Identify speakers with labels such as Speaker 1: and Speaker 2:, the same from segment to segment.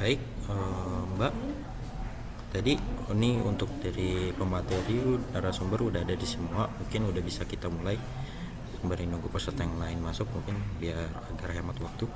Speaker 1: Baik, Mbak. Tadi ini untuk dari pemateri narasumber udah ada di semua, mungkin udah bisa kita mulai. Sembari nunggu peserta yang lain masuk, mungkin biar agar hemat waktu.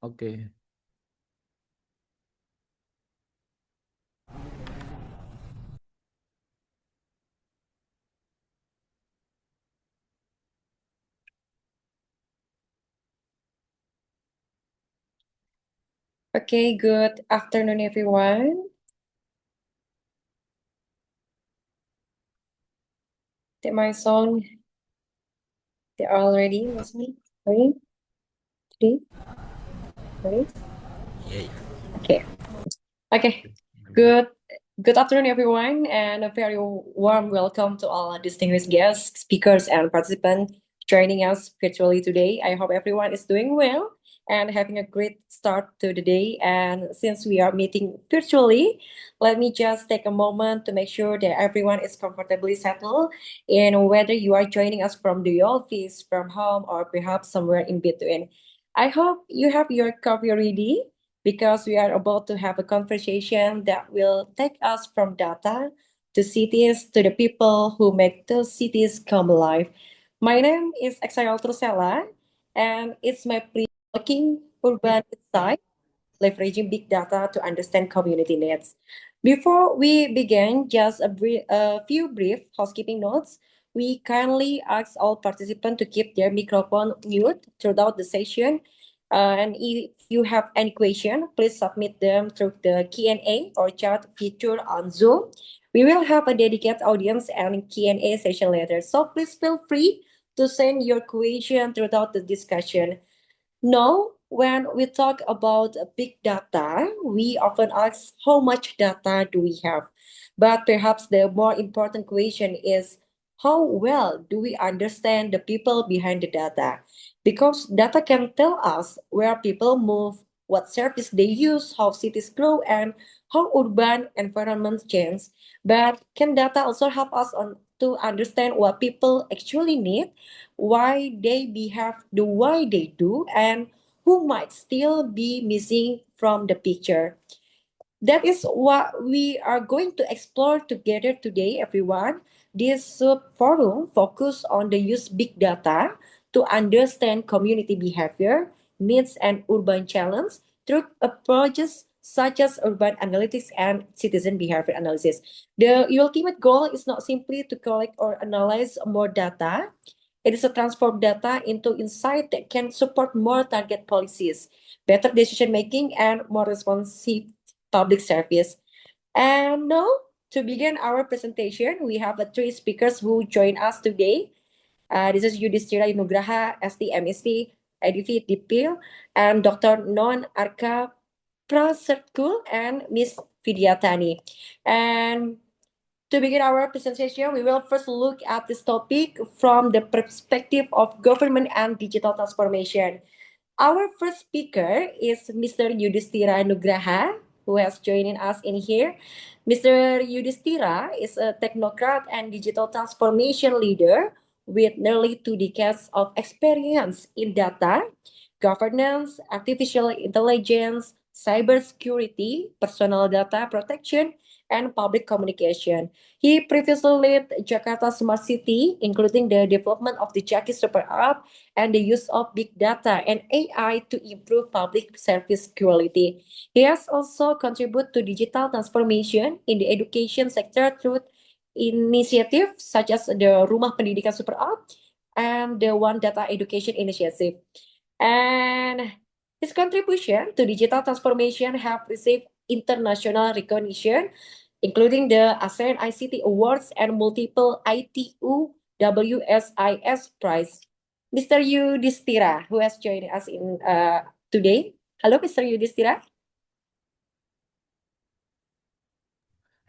Speaker 2: Oke.
Speaker 3: Okay, good afternoon, everyone. Did my song, they're all ready, listening? Ready? Ready? Ready?
Speaker 1: Iya, iya.
Speaker 3: Okay. Okay. Good afternoon, everyone, and a very warm welcome to all our distinguished guests, speakers, and participants joining us virtually today. I hope everyone is doing well and having a great start to the day. And since we are meeting virtually, let me just take a moment to make sure that everyone is comfortably settled in whether you are joining us from the office, from home, or perhaps somewhere in between. I hope you have your coffee ready because we are about to have a conversation that will take us from data to cities to the people who make those cities come alive. My name is Exile Trusella, and it's my pleasure working urban insight, leveraging big data to understand community needs. Before we begin, just a few brief housekeeping notes. We kindly ask all participants to keep their microphone mute throughout the session. And if you have any question, please submit them through the Q&A or chat feature on Zoom. We will have a dedicated audience and Q&A session later. So please feel free to send your question throughout the discussion. Now, when we talk about big data, we often ask how much data do we have? But perhaps the more important question is how well do we understand the people behind the data? Because data can tell us where people move, what service they use, how cities grow, and how urban environments change. But can data also help us to understand what people actually need, why they behave the way they do, and who might still be missing from the picture? That is what we are going to explore together today, everyone. This sub forum focus on the use big data to understand community behavior, needs, and urban challenge through approaches such as urban analytics and citizen behavior analysis. The ultimate goal is not simply to collect or analyze more data. It is to transform data into insight that can support more target policies, better decision making, and more responsive public service. And now, to begin our presentation, we have three speakers who join us today. This is Yudhistira Nugraha, SD M.ICT, IDV D.Phil, and Dr. Non Arkaraprasertkul and Miss Vidyatani. And to begin our presentation, we will first look at this topic from the perspective of government and digital transformation. Our first speaker is Mr. Yudhistira Nugraha. who has joined us in here. Mr. Yudhistira is a technocrat and digital transformation leader with nearly 2 decades of experience in data, governance, artificial intelligence, cybersecurity, personal data protection, and public communication. He previously led Jakarta Smart City, including the development of the Jaki Super App and the use of big data and AI to improve public service quality. He has also contributed to digital transformation in the education sector through initiatives such as the Rumah Pendidikan Super App and the One Data Education Initiative. And his contribution to digital transformation have received international recognition, including the ASEAN ICT Awards and multiple ITU WSIS Prize. Mr. Yudhistira, who has joined us in today. Hello, Mr. Yudhistira.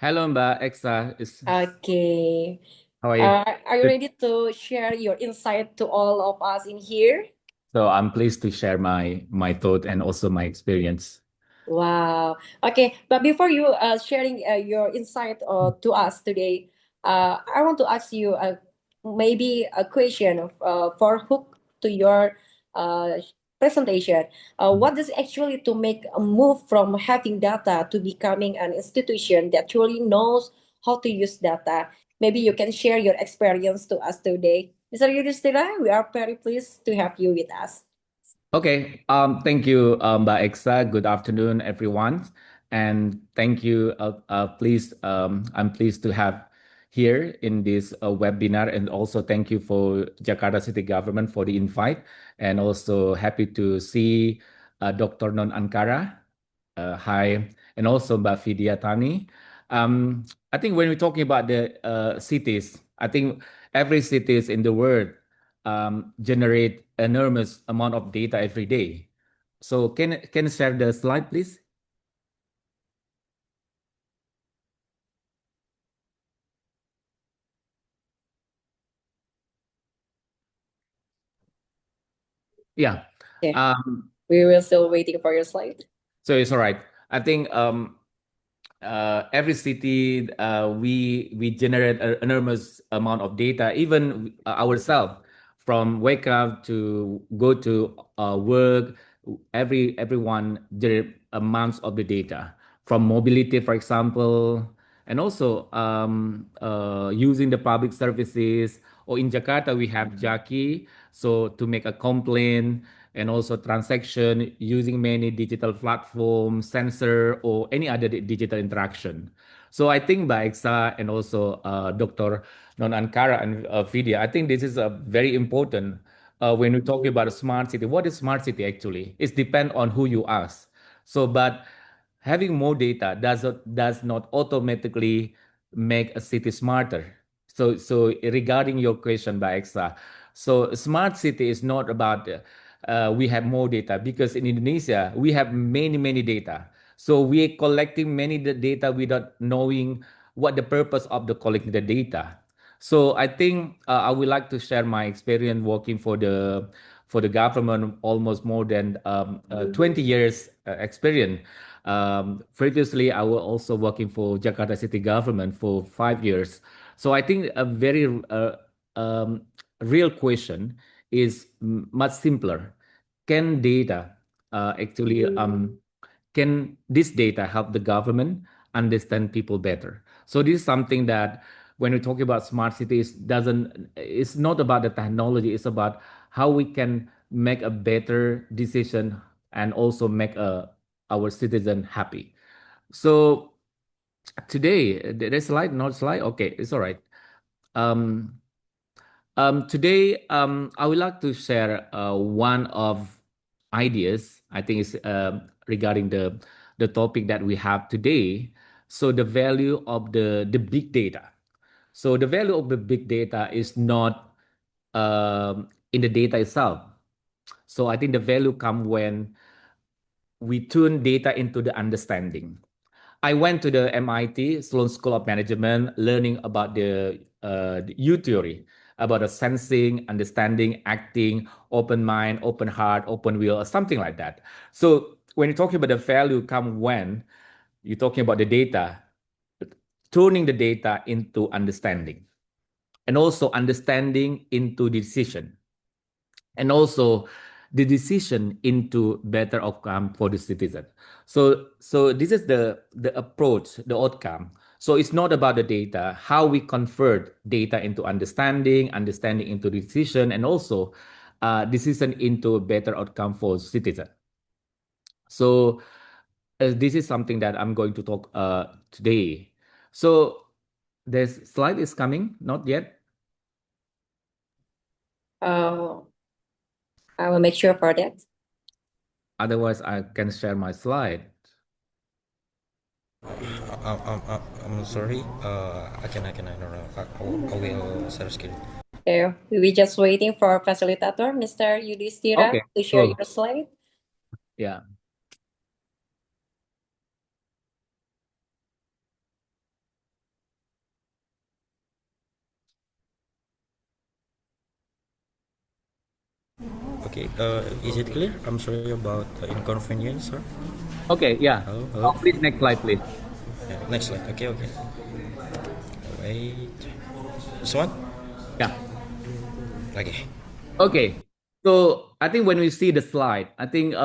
Speaker 2: Hello, Mbak Exa.
Speaker 3: Okay.
Speaker 2: How are you?
Speaker 3: Are you
Speaker 2: Good.
Speaker 3: ready to share your insight to all of us in here?
Speaker 2: So I'm pleased to share my thought and also my experience.
Speaker 3: Wow. Okay, but before you sharing your insight to us today, I want to ask you maybe a question for hook to your presentation. What does actually to make a move from having data to becoming an institution that truly knows how to use data? Maybe you can share your experience to us today. Mr. Yudhistira, we are very pleased to have you with us.
Speaker 2: Okay. Thank you, Mbak Exa. Good afternoon, everyone, and thank you. I'm pleased to have here in this webinar, and also thank you for Jakarta City Government for the invite, and also happy to see Dr. Non Ankara. Hi, and also Mbak Fidiatani. I think when we're talking about the cities, I think every cities in the world generate enormous amount of data every day. So can you share the slide, please? Yeah.
Speaker 3: Yeah. We were still waiting for your slide.
Speaker 2: So it's all right. I think every city we generate an enormous amount of data, even ourselves, from wake up to go to work. Everyone generate amounts of the data from mobility, for example, and also using the public services. Or in Jakarta, we have Jaki, so to make a complaint, and also transaction using many digital platforms, sensor, or any other digital interaction. So I think by Exa and also Dr. Non Ankara and Vidya, I think this is a very important when we talk about a smart city. What is smart city actually? It depends on who you ask. So, but having more data does not automatically make a city smarter. So regarding your question by Exa, so smart city is not about we have more data, because in Indonesia we have many data. So we're collecting many data without knowing what the purpose of the collecting the data. So I think I would like to share my experience working for the government, almost more than 20 years experience. Previously, I was also working for Jakarta City Government for 5 years. So I think a very um, real question is much simpler. Can data actually can this data help the government understand people better? So this is something that when we talk about smart cities, doesn't it's not about the technology, it's about how we can make a better decision and also make our citizen happy. So today, there's slide, not slide. Okay, it's all right. Um, Today, I would like to share one of ideas. I think it's regarding the topic that we have today. So the value of the big data. So the value of the big data is not in the data itself. So I think the value come when we turn data into the understanding. I went to the MIT Sloan School of Management, learning about the U theory, about the sensing, understanding, acting, open mind, open heart, open will, or something like that. So when you talk about the value come when you're talking about the data, turning the data into understanding, and also understanding into decision, and also the decision into better outcome for the citizen. So this is the approach, the outcome. So it's not about the data, how we convert data into understanding, understanding into decision, and also decision into better outcome for citizen. So this is something that I'm going to talk today. So this slide is coming, not yet.
Speaker 3: I will make sure for that.
Speaker 2: Otherwise, I can share my slide.
Speaker 1: I'm sorry. I don't know. I will share screen.
Speaker 3: Okay, we're just waiting for facilitator, Mr. Yudhistira,
Speaker 2: Okay,
Speaker 3: to share
Speaker 2: cool.
Speaker 3: your slide.
Speaker 2: Yeah.
Speaker 1: Okay. Is it clear? I'm sorry about the inconvenience, sir.
Speaker 2: Okay, yeah.
Speaker 1: Hello, hello.
Speaker 2: Please, next slide, please.
Speaker 1: Yeah, next slide. Okay, okay. Wait. This one?
Speaker 2: Yeah.
Speaker 1: Okay.
Speaker 2: Okay. So I think when we see the slide, I think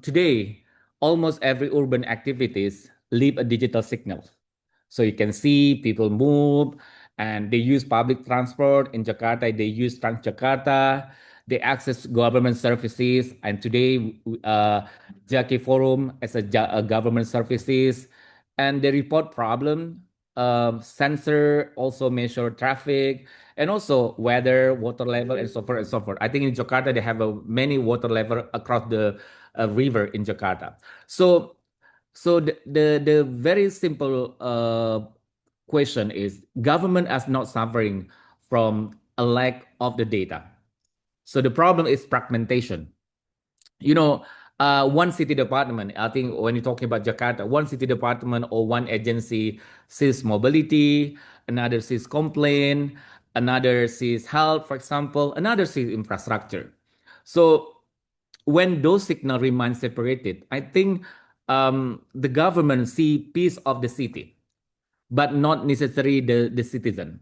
Speaker 2: today almost every urban activities leave a digital signal. So you can see people move and they use public transport in Jakarta. They use Transjakarta. They access government services. And today, Jaki Forum as a government services, and they report problem, sensor also measure traffic, and also weather, water level, and so forth and so forth. I think in Jakarta they have many water level across the river in Jakarta. So the very simple question is government is not suffering from a lack of the data. So the problem is fragmentation. You know, one city department, I think when you're talking about Jakarta, one city department or one agency sees mobility, another sees complaint, another sees health, for example, another sees infrastructure. So when those signals remain separated, I think the government see piece of the city, but not necessarily the citizen.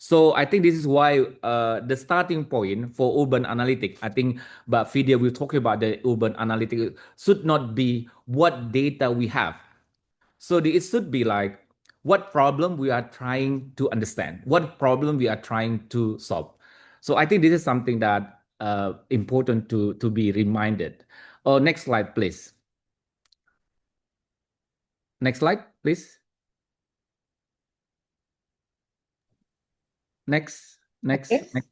Speaker 2: So I think this is why the starting point for urban analytics, I think, but video will talk about the urban analytics should not be what data we have. So it should be like what problem we are trying to understand, what problem we are trying to solve. So I think this is something that important to be reminded. Oh, next slide, please. Next slide, please. Next, next,
Speaker 3: Okay.
Speaker 2: next,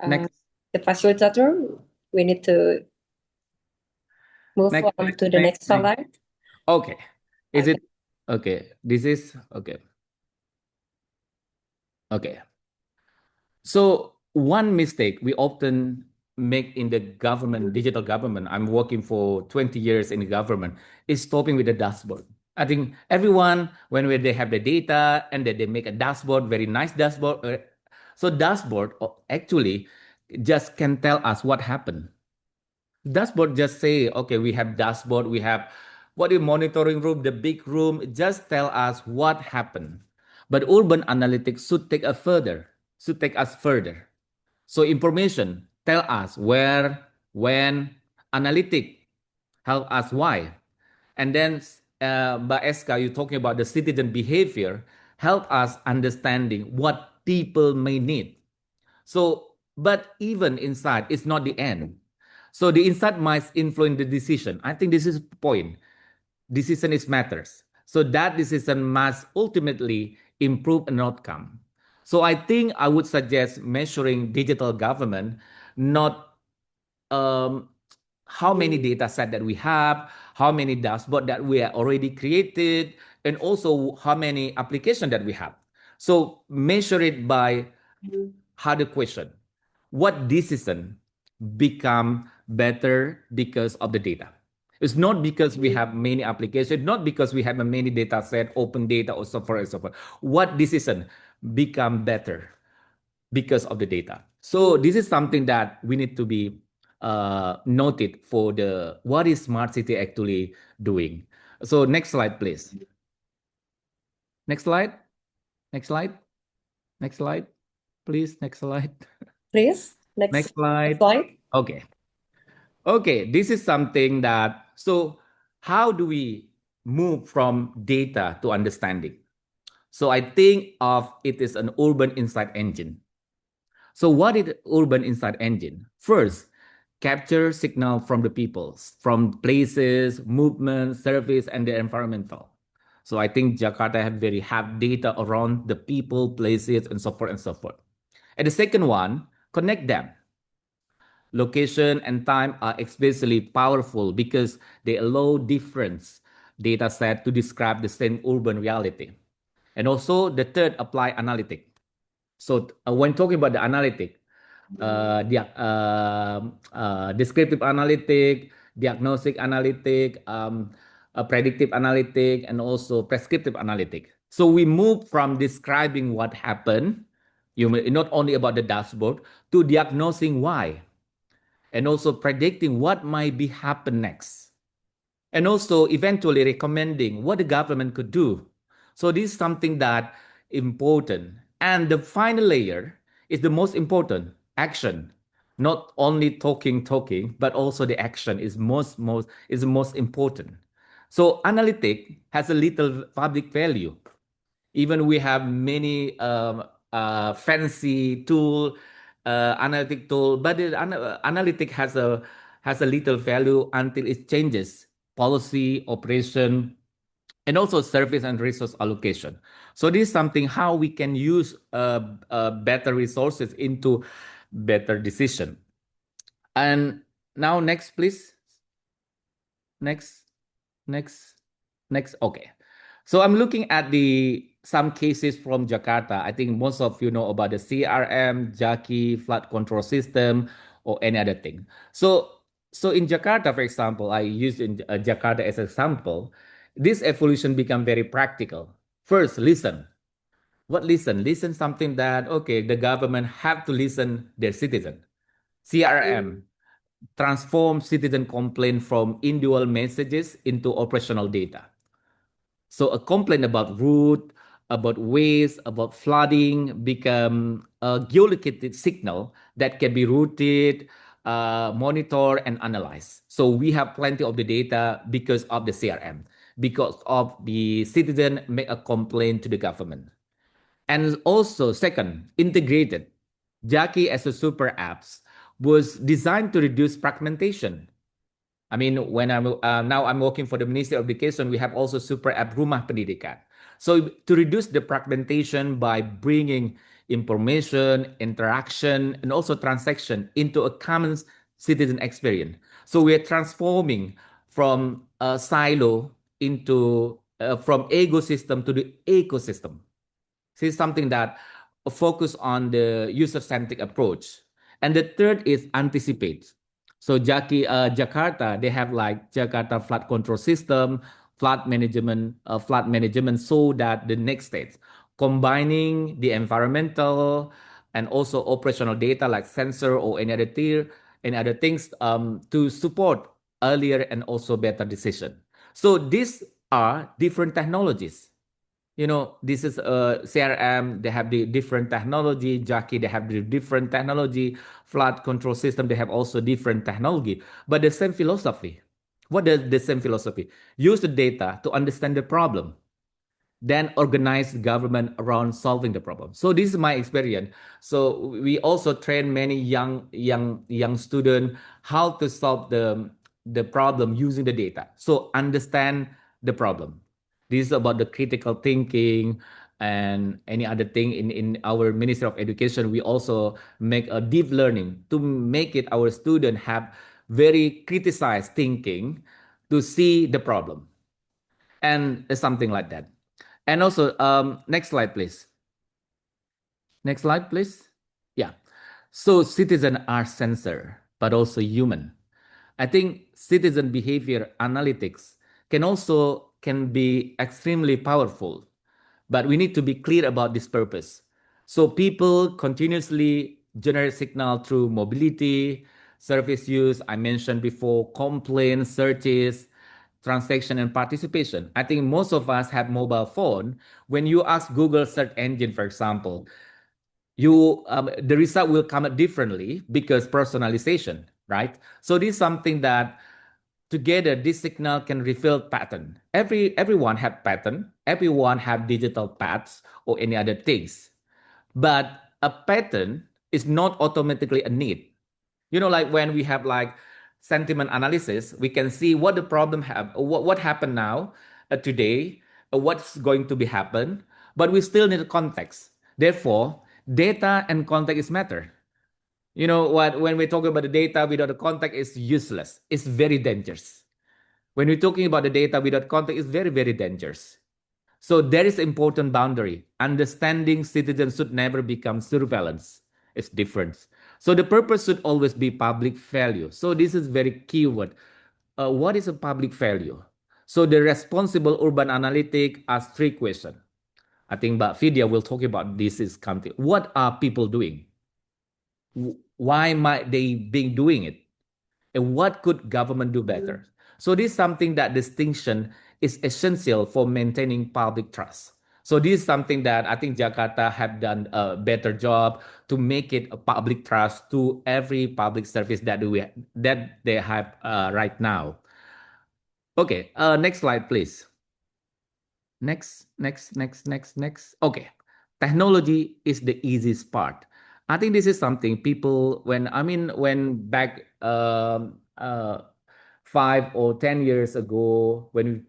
Speaker 3: Uh,
Speaker 2: next.
Speaker 3: the facilitator, we need to move
Speaker 2: Next,
Speaker 3: on
Speaker 2: next,
Speaker 3: to the next
Speaker 2: next.
Speaker 3: slide.
Speaker 2: Okay. Is
Speaker 3: Okay.
Speaker 2: it okay? This is okay. Okay. So one mistake we often make in the government, digital government, I'm working for 20 years in the government, is stopping with the dashboard. I think everyone, when they have the data and then they make a dashboard, very nice dashboard. So dashboard actually just can tell us what happened. Dashboard just say, okay, we have dashboard, we have what is monitoring room, the big room, just tell us what happened. But urban analytics should take us further. So information tell us where, when, analytic help us why. And then Mbak Eska, you're talking about the citizen behavior, help us understanding what people may need. So, but even inside, it's not the end. So the insight might influence the decision. I think this is the point. Decision is matters. So that decision must ultimately improve an outcome. So I think I would suggest measuring digital government, not how many data set that we have, how many dashboard that we are already created, and also how many application that we have. So measure it by harder question. What decision become better because of the data? It's not because we have many applications, not because we have a many data set, open data, or so forth and so forth. What decision become better because of the data? So this is something that we need to be noted for the what is smart city actually doing. So next slide, please. Next slide. Next slide. Next slide. Please, next slide.
Speaker 3: Please,
Speaker 2: Next slide.
Speaker 3: slide.
Speaker 2: Okay. Okay, this is something that, so how do we move from data to understanding? So I think of it as an urban insight engine. So what is urban insight engine? First, capture signal from the people, from places, movement, service, and the environmental. So I think Jakarta have data around the people, places, and so forth and so forth. And the second one, connect them. Location and time are especially powerful because they allow different data set to describe the same urban reality. And also the third, apply analytic. So when talking about the analytic, descriptive analytic, diagnostic analytic, predictive analytic, and also prescriptive analytic. So we move from describing what happened, not only about the dashboard, to diagnosing why, and also predicting what might be happen next, and also eventually recommending what the government could do. So this is something that important. And the final layer is the most important, action. Not only talking, but also the action is the most important. So analytic has a little public value. Even we have many fancy tool, analytic tool, but the analytic has a little value until it changes policy, operation, and also service and resource allocation. So this is something how we can use better resources into better decision. And now next, please. Next, next, next. Okay. So I'm looking at some cases from Jakarta. I think most of you know about the CRM, Jaki, flood control system, or any other thing. So in Jakarta, for example, I use in Jakarta as an example. This evolution become very practical. First, listen. What listen? Listen something that okay, the government have to listen their citizen. CRM transform citizen complaint from individual messages into operational data. So a complaint about route, about waste, about flooding become a geolocated signal that can be routed, monitored, and analyzed. So we have plenty of the data because of the CRM, because of the citizen make a complaint to the government. And also, second, integrated. Jaki as a super apps was designed to reduce fragmentation. I mean, when now I'm working for the Ministry of Education, we have also super app Rumah Pendidikan. So to reduce the fragmentation by bringing information, interaction, and also transaction into a common citizen experience. So we are transforming from a silo into from ecosystem to the ecosystem. This is something that focus on the user-centric approach. And the third is anticipate. So Jakarta, they have like Jakarta flood control system, flood management, so that the next stage, combining the environmental and also operational data like sensor or any other tier, any other things to support earlier and also better decision. So these are different technologies. This is a CRM, they have the different technology. Jaki, they have the different technology. Flood control system, they have also different technology, but the same philosophy. What is the same philosophy? Use the data to understand the problem, then organize government around solving the problem. So this is my experience. So we also train many young students how to solve the problem using the data. So understand the problem. This is about the critical thinking and any other thing in our Ministry of Education. We also make a deep learning to make it our student have very criticized thinking to see the problem and something like that. And also, next slide, please. Next slide, please. Yeah. So citizens are sensor, but also human. I think citizen behavior analytics can be extremely powerful, but we need to be clear about this purpose. So people continuously generate signal through mobility, service use, I mentioned before, complaints, searches, transaction, and participation. I think most of us have mobile phone. When you ask Google search engine, for example, the result will come out differently because personalization, right? So this is something that together this signal can reveal pattern. Everyone have pattern. Everyone have digital paths or any other things, but a pattern is not automatically a need. Like when we have like sentiment analysis, we can see what the problem have, what happened now, today, what's going to be happen, but we still need context. Therefore, data and context matter. What when we talk about the data without the context is useless. It's very dangerous. When we're talking about the data without context, it's very, very dangerous. So there is important boundary. Understanding citizens should never become surveillance. It's different. So the purpose should always be public value. So this is very keyword. What is a public value? So the responsible urban analytic asks three questions. I think Mbak Vidya will talk about this is country. What are people doing? Why might they be doing it? And what could government do better? So this is something that distinction is essential for maintaining public trust. So this is something that I think Jakarta have done a better job to make it a public trust to every public service that they have right now. Okay, next slide, please. Next. Okay, technology is the easiest part. I think this is something people when back 5 or 10 years ago when we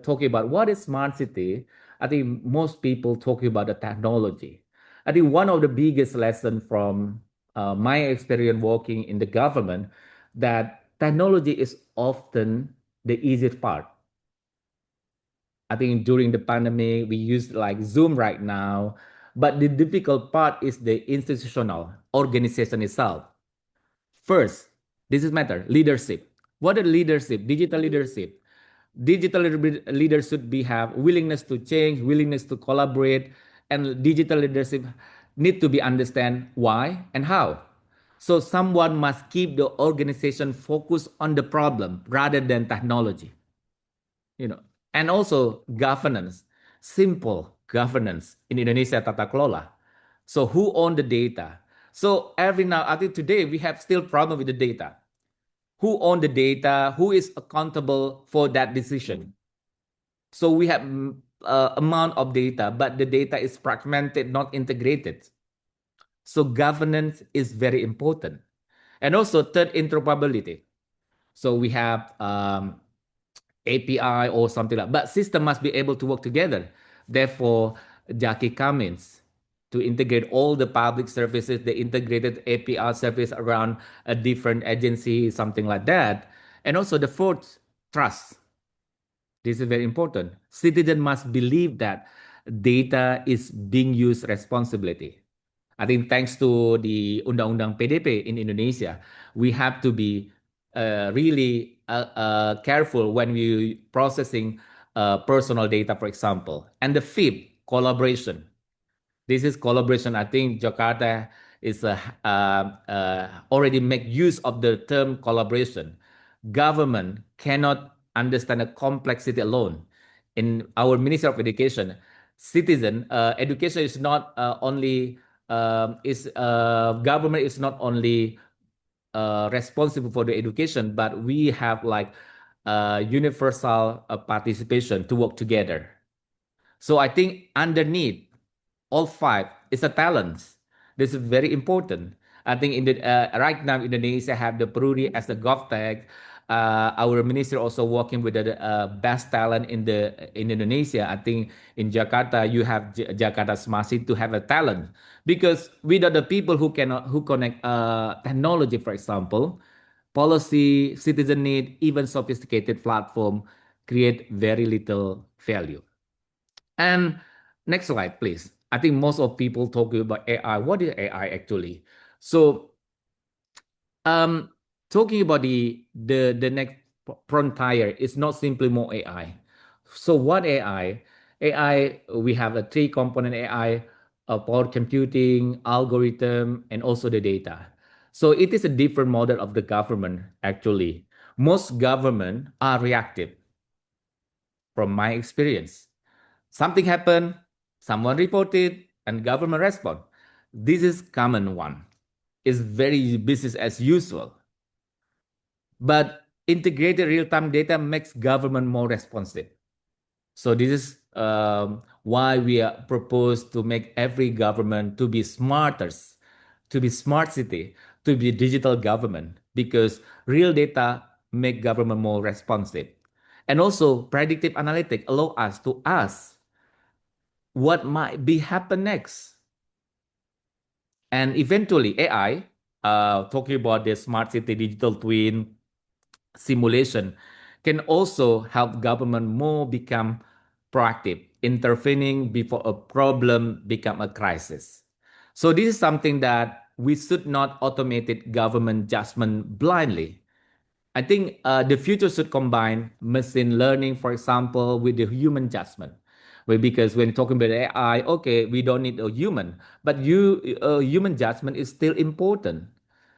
Speaker 2: talking about what is smart city, I think most people talking about the technology. I think one of the biggest lesson from my experience working in the government that technology is often the easiest part. I think during the pandemic, we use like Zoom right now, but the difficult part is the institutional organization itself. First, this is matter, leadership. What is leadership? Digital leadership. Digital leaders should have willingness to change, willingness to collaborate, and digital leadership need to be understand why and how. So someone must keep the organization focused on the problem rather than technology. And also governance, simple governance in Indonesia tata kelola. So who own the data? So every now, I think today we have still problem with the data. Who own the data? Who is accountable for that decision? So we have amount of data, but the data is fragmented, not integrated. So governance is very important. And also third, interoperability. So we have API or something like that. But system must be able to work together. Therefore, Jackie Cummins to integrate all the public services, the integrated API service around a different agency, something like that. And also the fourth, trust. This is very important. Citizen must believe that data is being used responsibly. I think thanks to the Undang-Undang PDP in Indonesia, we have to be really careful when we processing personal data, for example. And the fifth, collaboration. This is collaboration. I think Jakarta is already make use of the term collaboration. Government cannot understand the complexity alone. In our Ministry of Education, education is not only government is not only responsible for the education, but we have like universal participation to work together. So I think underneath all five is a talent. This is very important. I think right now Indonesia have the Peruri as the GovTech. Our minister also working with the best talent in Indonesia. I think in Jakarta you have Jakarta Smart City to have a talent because without the people who connect technology, for example, policy, citizen need, even sophisticated platform create very little value. And next slide, please. I think most of people talking about AI. What is AI actually? So, talking about the next frontier is not simply more AI. So, what AI? AI, we have a three-component AI, power computing, algorithm, and also the data. So, it is a different model of the government actually. Most government are reactive. from my experience. Something happened, someone reported, and government respond. This is common one. It's very business as usual. But integrated real-time data makes government more responsive. So this is why we are proposed to make every government to be smarter, to be smart city, to be digital government, because real data make government more responsive. And also predictive analytics allow us to ask what might be happen next. And eventually AI, talking about the smart city digital twin simulation, can also help government more become proactive, intervening before a problem become a crisis. So this is something that we should not automate government judgment blindly. I think the future should combine machine learning, for example, with the human judgment. Well, because when talking about AI, okay, we don't need a human, but human judgment is still important.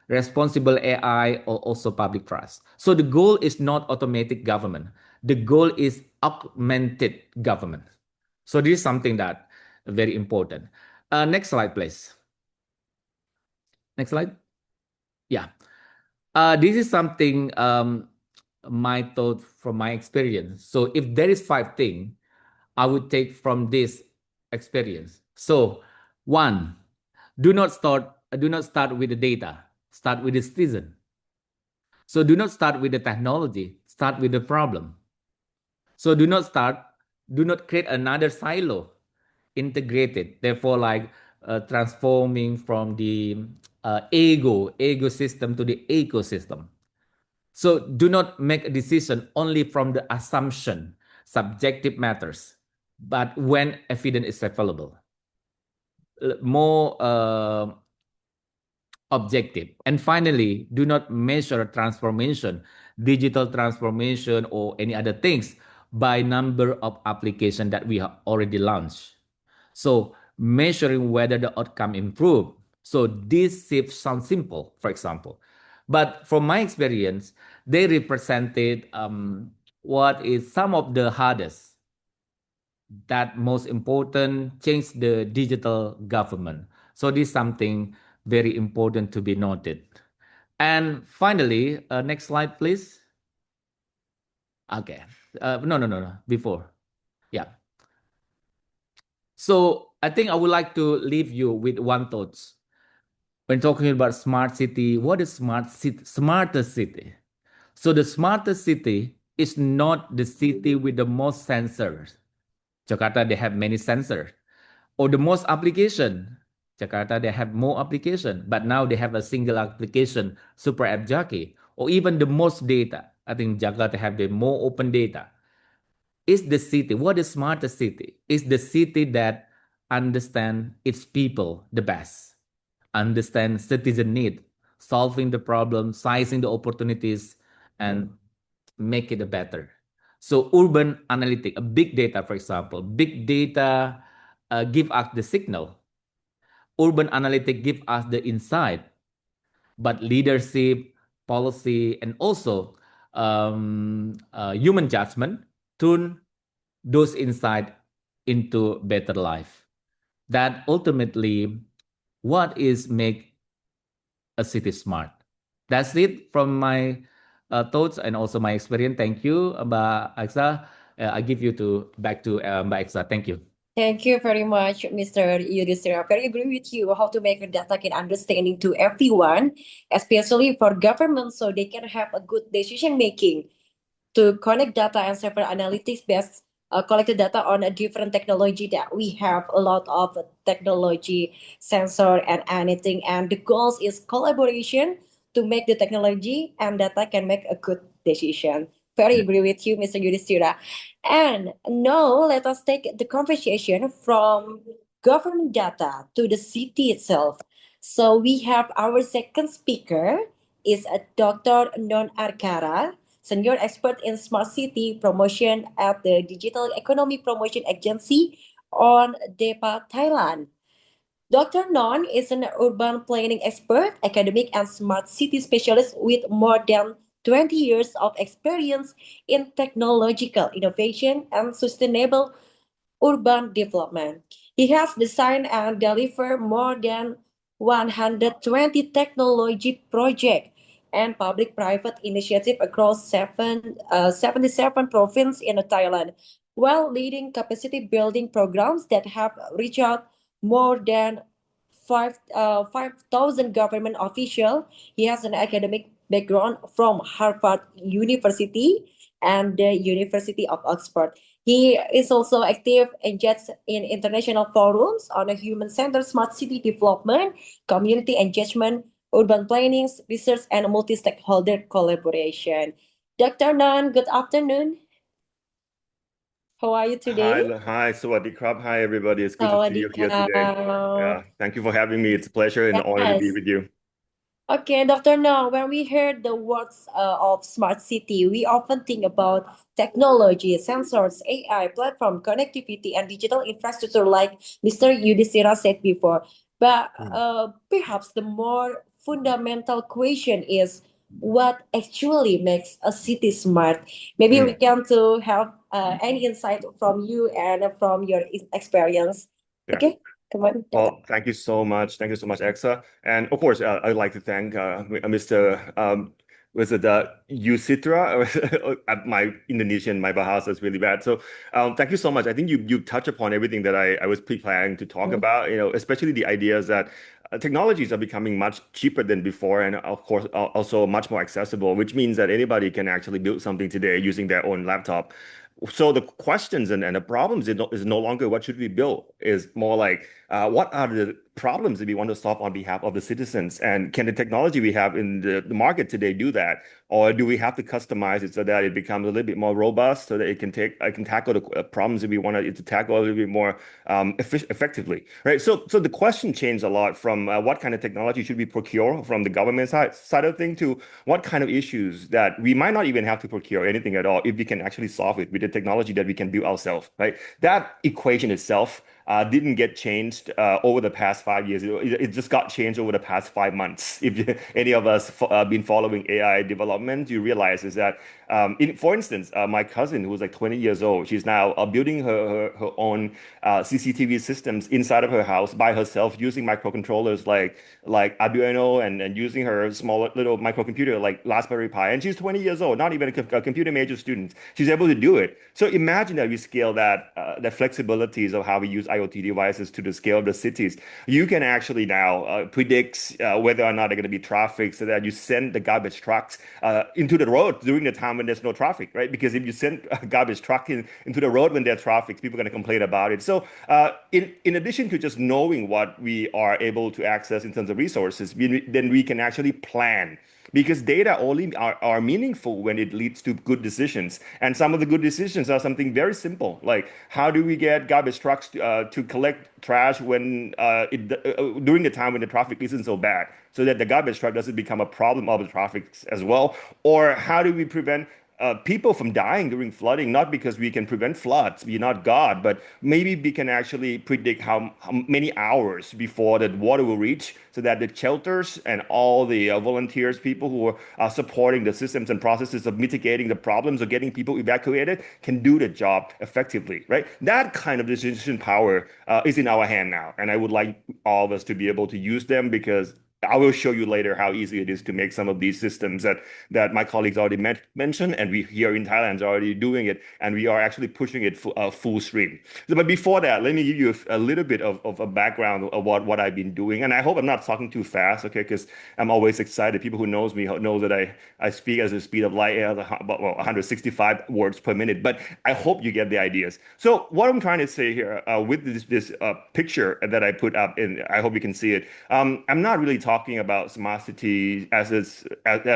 Speaker 2: Responsible AI or also public trust. So the goal is not automatic government. The goal is augmented government. So this is something that very important. Next slide, please. Next slide. Yeah. This is something my thought from my experience. So if there is 5 things I would take from this experience. So one, do not start with the data. Start with the citizen. So do not start with the technology. Start with the problem. So do not create another silo. Integrated. Therefore, like transforming from the ego system to the ecosystem. So do not make a decision only from the assumption, subjective matters, but when evidence is available. More objective. And finally, do not measure transformation, digital transformation, or any other things by number of applications that we have already launched. So measuring whether the outcome improved. So this shift sounds simple, for example. But from my experience, they represented what is some of the hardest, that most important, change the digital government. So this is something very important to be noted. And finally, next slide, please. Okay. No. Before. Yeah. So I think I would like to leave you with one thought. When talking about smart city, what is smarter city? So the smarter city is not the city with the most sensors. Jakarta, they have many sensors. Or the most application. Jakarta, they have more application, but now they have a single application, super app Jaki. Or even the most data. I think Jakarta have the more open data. Is the city, what is smarter city? Is the city that understand its people the best, understand citizen need, solving the problem, sizing the opportunities, and make it better. So urban analytic, a big data, for example, big data give us the signal. Urban analytic give us the insight, but leadership, policy, and also human judgment turn those insights into better life. That ultimately what is make a city smart. That's it from my thoughts and also my experience. Thank you, Mbak Aksa. I give you back to Mbak Aksa. Thank you.
Speaker 3: Thank you very much, Mr. Yudhistira. I very agree with you how to make the data can understanding to everyone, especially for government, so they can have a good decision making to connect data and several analytics based collected data on a different technology that we have a lot of technology, sensor and anything. And the goals is collaboration to make the technology and data can make a good decision. Very agree with you, Mr. Yudhistira. And now let us take the conversation from government data to the city itself. So we have our second speaker is a Dr. Non Arkara, senior expert in smart city promotion at the Digital Economy Promotion Agency on dapat, Thailand. Dr. Non is an urban planning expert, academic, and smart city specialist with more than 20 years of experience in technological innovation and sustainable urban development. He has designed and delivered more than 120 technology projects and public-private initiatives across 77 provinces in Thailand, while leading capacity building programs that have reached out more than 5,000 government officials. He has an academic background from Harvard University and the University of Oxford. He is also active engaged in international forums on a human-centered smart city development, community engagement, urban planning, research, and multi-stakeholder collaboration. Dr. Nan, good afternoon. How are you today?
Speaker 4: Hi, Sawadee Krab. Hi, everybody. It's good to see you here today.
Speaker 3: Sawadee.
Speaker 4: Thank you for having me. It's a pleasure and an honor to be
Speaker 3: Yes.
Speaker 4: with you.
Speaker 3: Okay, Dr. No, when we hear the words of smart city, we often think about technology, sensors, AI, platform, connectivity, and digital infrastructure, like Mr. Yudhistira said before. But perhaps the more fundamental question is what actually makes a city smart. Maybe we
Speaker 4: Mm.
Speaker 3: can to have any insight from you and from your experience.
Speaker 4: Yeah.
Speaker 3: Okay, come on, Dr.
Speaker 4: Well, thank you so much. Thank you so much, Exa. And of course, I'd like to thank Mr. Was it Yudhistira? My Indonesian, my bahasa is really bad. So thank you so much. I think you touch upon everything that I was pre-planning to talk about, especially the ideas that technologies are becoming much cheaper than before, and of course, also much more accessible, which means that anybody can actually build something today using their own laptop. So the questions and the problems is no longer what should we build, is more like what are the problems that we want to solve on behalf of the citizens, and can the technology we have in the market today do that, or do we have to customize it so that it becomes a little bit more robust, so that I can tackle the problems that we want it to tackle a little bit more effectively, right? So the question changed a lot from what kind of technology should we procure from the government side of thing, to what kind of issues that we might not even have to procure anything at all if we can actually solve it with the technology that we can build ourselves, right? That equation itself didn't get changed over the past 5 years. It just got changed over the past 5 months. If any of us been following AI development, you realize is that, for instance, my cousin who was like 20 years old, she's now building her own CCTV systems inside of her house by herself using microcontrollers like Arduino, and using her small little microcomputer like Raspberry Pi. And she's 20 years old, not even a computer major student. She's able to do it. So imagine that we scale the flexibilities of how we use IoT devices to the scale of the cities. You can actually now predict whether or not there's going to be traffic, so that you send the garbage trucks into the road during the time when there's no traffic, right? Because if you send a garbage truck into the road when there's traffic, people are going to complain about it. So in addition to just knowing what we are able to access in terms of resources, then we can actually plan, because data only are meaningful when it leads to good decisions. And some of the good decisions are something very simple, like how do we get garbage trucks to collect trash when during the time when the traffic isn't so bad, so that the garbage truck doesn't become a problem of the traffic as well. Or how do we prevent people from dying during flooding, not because we can prevent floods, we're not God, but maybe we can actually predict how many hours before the water will reach, so that the shelters and all the volunteers, people who are supporting the systems and processes of mitigating the problems or getting people evacuated, can do the job effectively, right? That kind of decision power is in our hand now. And I would like all of us to be able to use them, because I will show you later how easy it is to make some of these systems that my colleagues already mentioned, and we here in Thailand are already doing it, and we are actually pushing it full stream. So, but before that, let me give you a little bit of a background of what I've been doing, and I hope I'm not talking too fast, okay? Because I'm always excited. People who knows me know that I speak at the speed of light, about 165 words per minute. But I hope you get the ideas. So what I'm trying to say here with this picture that I put up, and I hope you can see it. I'm not really talking about smart city as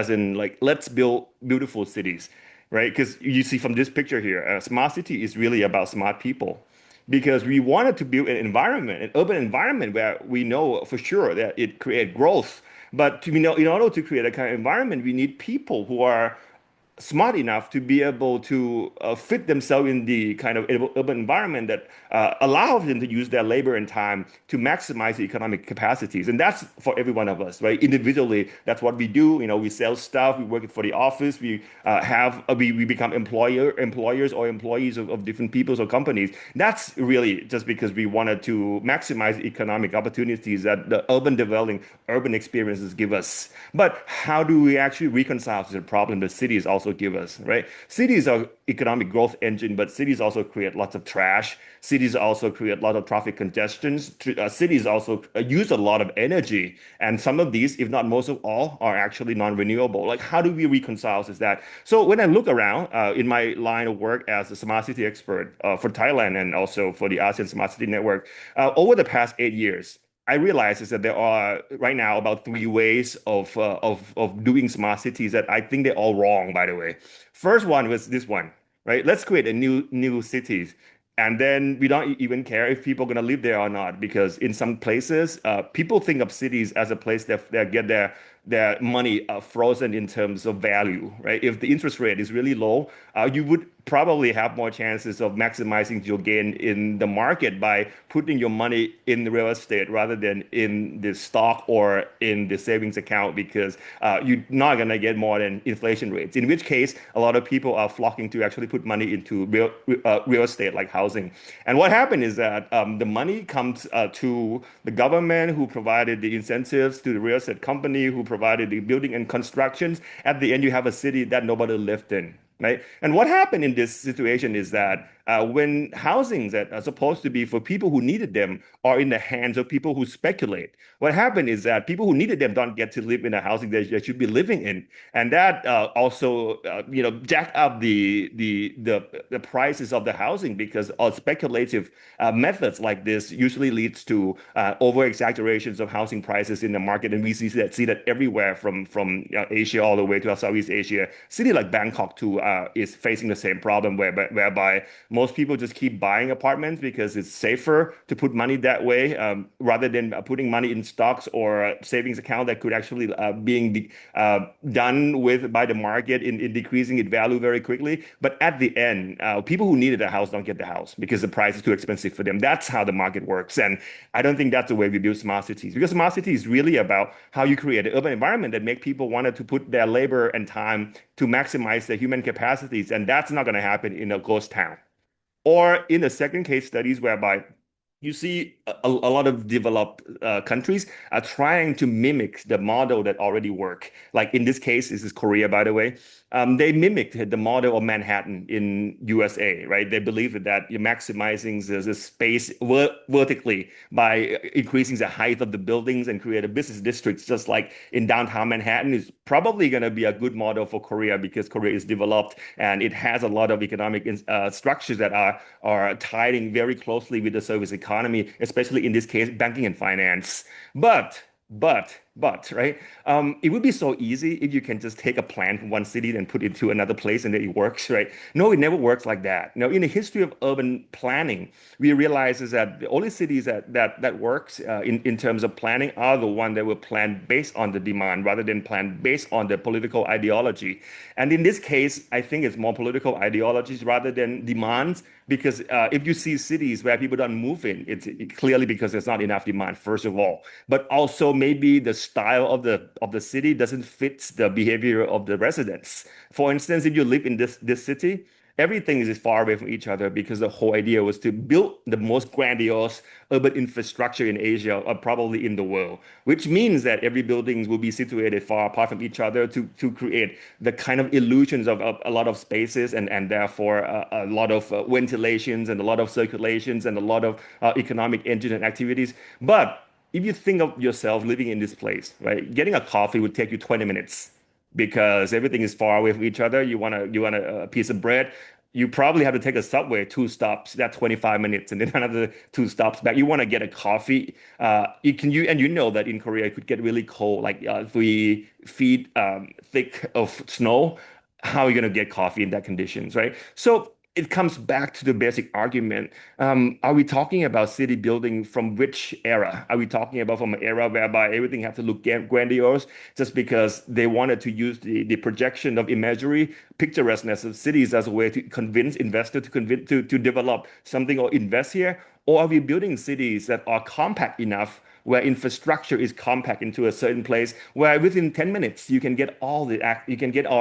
Speaker 4: in like, let's build beautiful cities, right? Because you see from this picture here, smart city is really about smart people, because we wanted to build an environment, an urban environment, where we know for sure that it create growth. But in order to create a kind of environment, we need people who are smart enough to be able to fit themselves in the kind of urban environment that allows them to use their labor and time to maximize the economic capacities. And that's for every one of us, right? Individually, that's what we do. You know, we sell stuff, we work for the office, we become employers or employees of different peoples or companies. That's really just because we wanted to maximize economic opportunities that the urban experiences give us. But how do we actually reconcile the problem that cities also give us, right? Cities are economic growth engine, but cities also create lots of trash. Cities also create a lot of traffic congestions. Cities also use a lot of energy. And some of these, if not most of all, are actually non-renewable. Like, how do we reconcile is that? So when I look around in my line of work as a smart city expert for Thailand and also for the ASEAN Smart City Network, over the past 8 years, I realize is that there are right now about three ways of doing smart cities that I think they're all wrong, by the way. First one was this one, right? Let's create a new cities. And then we don't even care if people are going to live there or not, because in some places, people think of cities as a place that they get their money frozen in terms of value, right? If the interest rate is really low, you would probably have more chances of maximizing your gain in the market by putting your money in the real estate rather than in the stock or in the savings account, because you're not going to get more than inflation rates, in which case a lot of people are flocking to actually put money into real estate like housing. And what happened is that the money comes to the government, who provided the incentives, to the real estate company who provided the building and constructions. At the end, you have a city that nobody lived in. Right. And what happened in this situation is that when housings that are supposed to be for people who needed them are in the hands of people who speculate, what happened is that people who needed them don't get to live in a housing that they should be living in. And that also, jack up the prices of the housing, because speculative methods like this usually leads to over exaggerations of housing prices in the market. And we see that everywhere from Asia all the way to Southeast Asia. City like Bangkok too is facing the same problem whereby most people just keep buying apartments because it's safer to put money that way, rather than putting money in stocks or a savings account that could actually being done with by the market in decreasing its value very quickly. But at the end, people who needed a house don't get the house because the price is too expensive for them. That's how the market works. And I don't think that's the way we build smart cities, because smart city is really about how you create an urban environment that make people want to put their labor and time to maximize their human capacities. And that's not going to happen in a ghost town. Or in the second case studies, whereby you see a lot of developed countries are trying to mimic the model that already work. Like in this case, this is Korea, by the way. They mimicked the model of Manhattan in USA, right? They believe that you're maximizing the space vertically by increasing the height of the buildings and create a business districts, just like in downtown Manhattan is probably going to be a good model for Korea, because Korea is developed and it has a lot of economic structures that are tied in very closely with the service economy, especially in this case, banking and finance. But, right? It would be so easy if you can just take a plan from one city and put it to another place and then it works, right? No, it never works like that. Now, in the history of urban planning, we realize is that the only cities that works in terms of planning are the one that were planned based on the demand rather than planned based on the political ideology. And in this case, I think it's more political ideologies rather than demands, because if you see cities where people don't move in, it's clearly because there's not enough demand, first of all. But also maybe the style of the city doesn't fit the behavior of the residents. For instance, if you live in this city, everything is far away from each other, because the whole idea was to build the most grandiose urban infrastructure in Asia, or probably in the world, which means that every building will be situated far apart from each other to create the kind of illusions of a lot of spaces and therefore a lot of ventilations and a lot of circulations and a lot of economic engine and activities. But if you think of yourself living in this place, right, getting a coffee would take you 20 minutes because everything is far away from each other. You want a piece of bread. You probably have to take a subway 2 stops. That's 25 minutes, and then another 2 stops back. You want to get a coffee. You know that in Korea it could get really cold, like 3 feet thick of snow. How are you gonna get coffee in that conditions, right? So it comes back to the basic argument. Are we talking about city building from which era? Are we talking about from an era whereby everything has to look grandiose just because they wanted to use the projection of imagery, picturesqueness of cities as a way to convince investors to develop something or invest here? Or are we building cities that are compact enough where infrastructure is compact into a certain place where within 10 minutes you can get all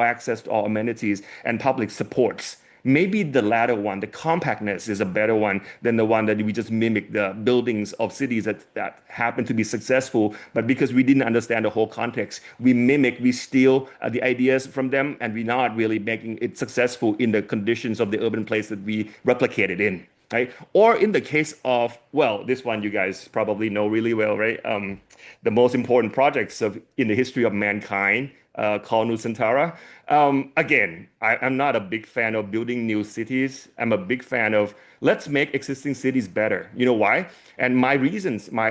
Speaker 4: access to all amenities and public supports? Maybe the latter one, the compactness, is a better one than the one that we just mimic the buildings of cities that happen to be successful. But because we didn't understand the whole context, we steal the ideas from them, and we're not really making it successful in the conditions of the urban place that we replicate it in. Right? Or in the case of, well, this one you guys probably know really well, right? The most important projects in the history of mankind, called Nusantara. Again, I'm not a big fan of building new cities. I'm a big fan of let's make existing cities better. You know why? And my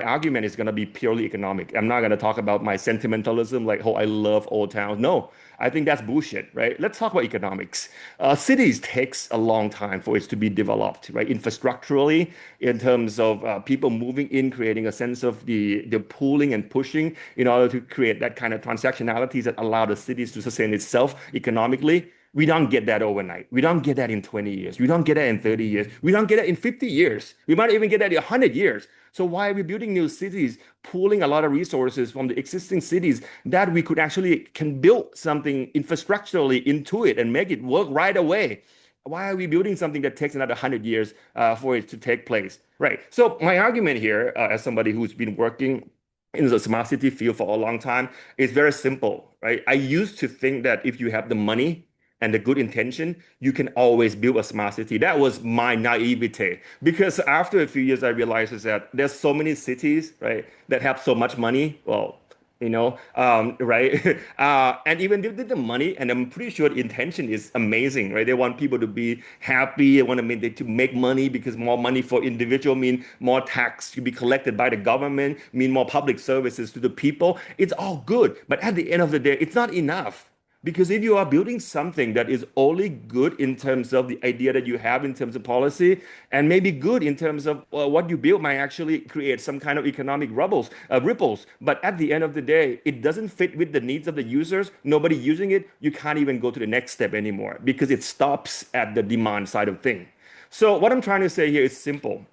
Speaker 4: argument is going to be purely economic. I'm not going to talk about my sentimentalism, like, oh, I love old towns. No, I think that's bullshit, right? Let's talk about economics. Cities takes a long time for it to be developed, right? Infrastructurally, in terms of people moving in, creating a sense of the pulling and pushing in order to create that kind of transactionalities that allow the cities to sustain itself economically. We don't get that overnight. We don't get that in 20 years. We don't get that in 30 years. We don't get that in 50 years. We might even get that in 100 years. So why are we building new cities, pooling a lot of resources from the existing cities that we could actually can build something infrastructurally into it and make it work right away? Why are we building something that takes another 100 years for it to take place? Right. So my argument here, as somebody who's been working in the smart city field for a long time, is very simple, right? I used to think that if you have the money and the good intention, you can always build a smart city. That was my naivete. Because after a few years, I realized is that there's so many cities, right, that have so much money. Well, right? And even with the money, and I'm pretty sure the intention is amazing, right? They want people to be happy. They want to make money because more money for individual mean more tax to be collected by the government, mean more public services to the people. It's all good. But at the end of the day, it's not enough. Because if you are building something that is only good in terms of the idea that you have in terms of policy, and maybe good in terms of what you build might actually create some kind of economic ripples. But at the end of the day, it doesn't fit with the needs of the users. Nobody using it, you can't even go to the next step anymore because it stops at the demand side of thing. So what I'm trying to say here is simple,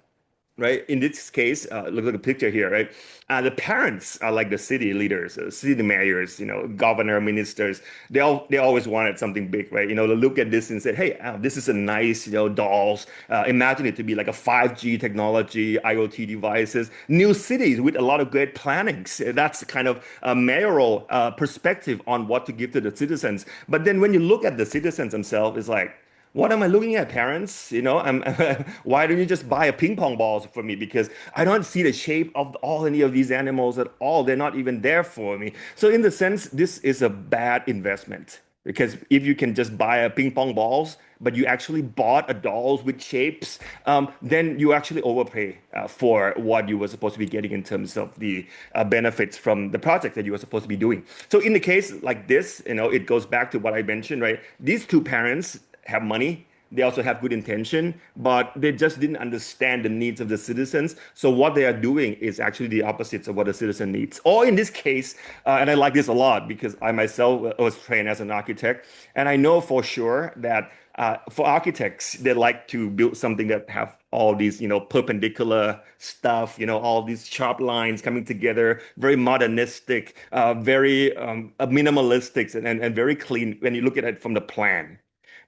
Speaker 4: right? In this case, look at the picture here, right? The parents are like the city leaders, city mayors, governor, ministers. They always wanted something big, right? They look at this and say, hey, this is a nice, dolls. Imagine it to be like a 5G technology, IoT devices, new cities with a lot of great plannings. That's kind of a mayoral perspective on what to give to the citizens. But then when you look at the citizens themselves, it's like, what am I looking at, parents? Why don't you just buy a ping pong balls for me? Because I don't see the shape of any of these animals at all. They're not even there for me. So in the sense, this is a bad investment. Because if you can just buy a ping pong balls, but you actually bought a dolls with shapes, then you actually overpay for what you were supposed to be getting in terms of the benefits from the project that you were supposed to be doing. So in the case like this, it goes back to what I mentioned, right? These two parents have money. They also have good intention, but they just didn't understand the needs of the citizens. So what they are doing is actually the opposites of what the citizen needs. Or in this case, and I like this a lot because I myself was trained as an architect, and I know for sure that for architects, they like to build something that have all these, perpendicular stuff, all these sharp lines coming together, very modernistic, very minimalistic, and very clean when you look at it from the plan.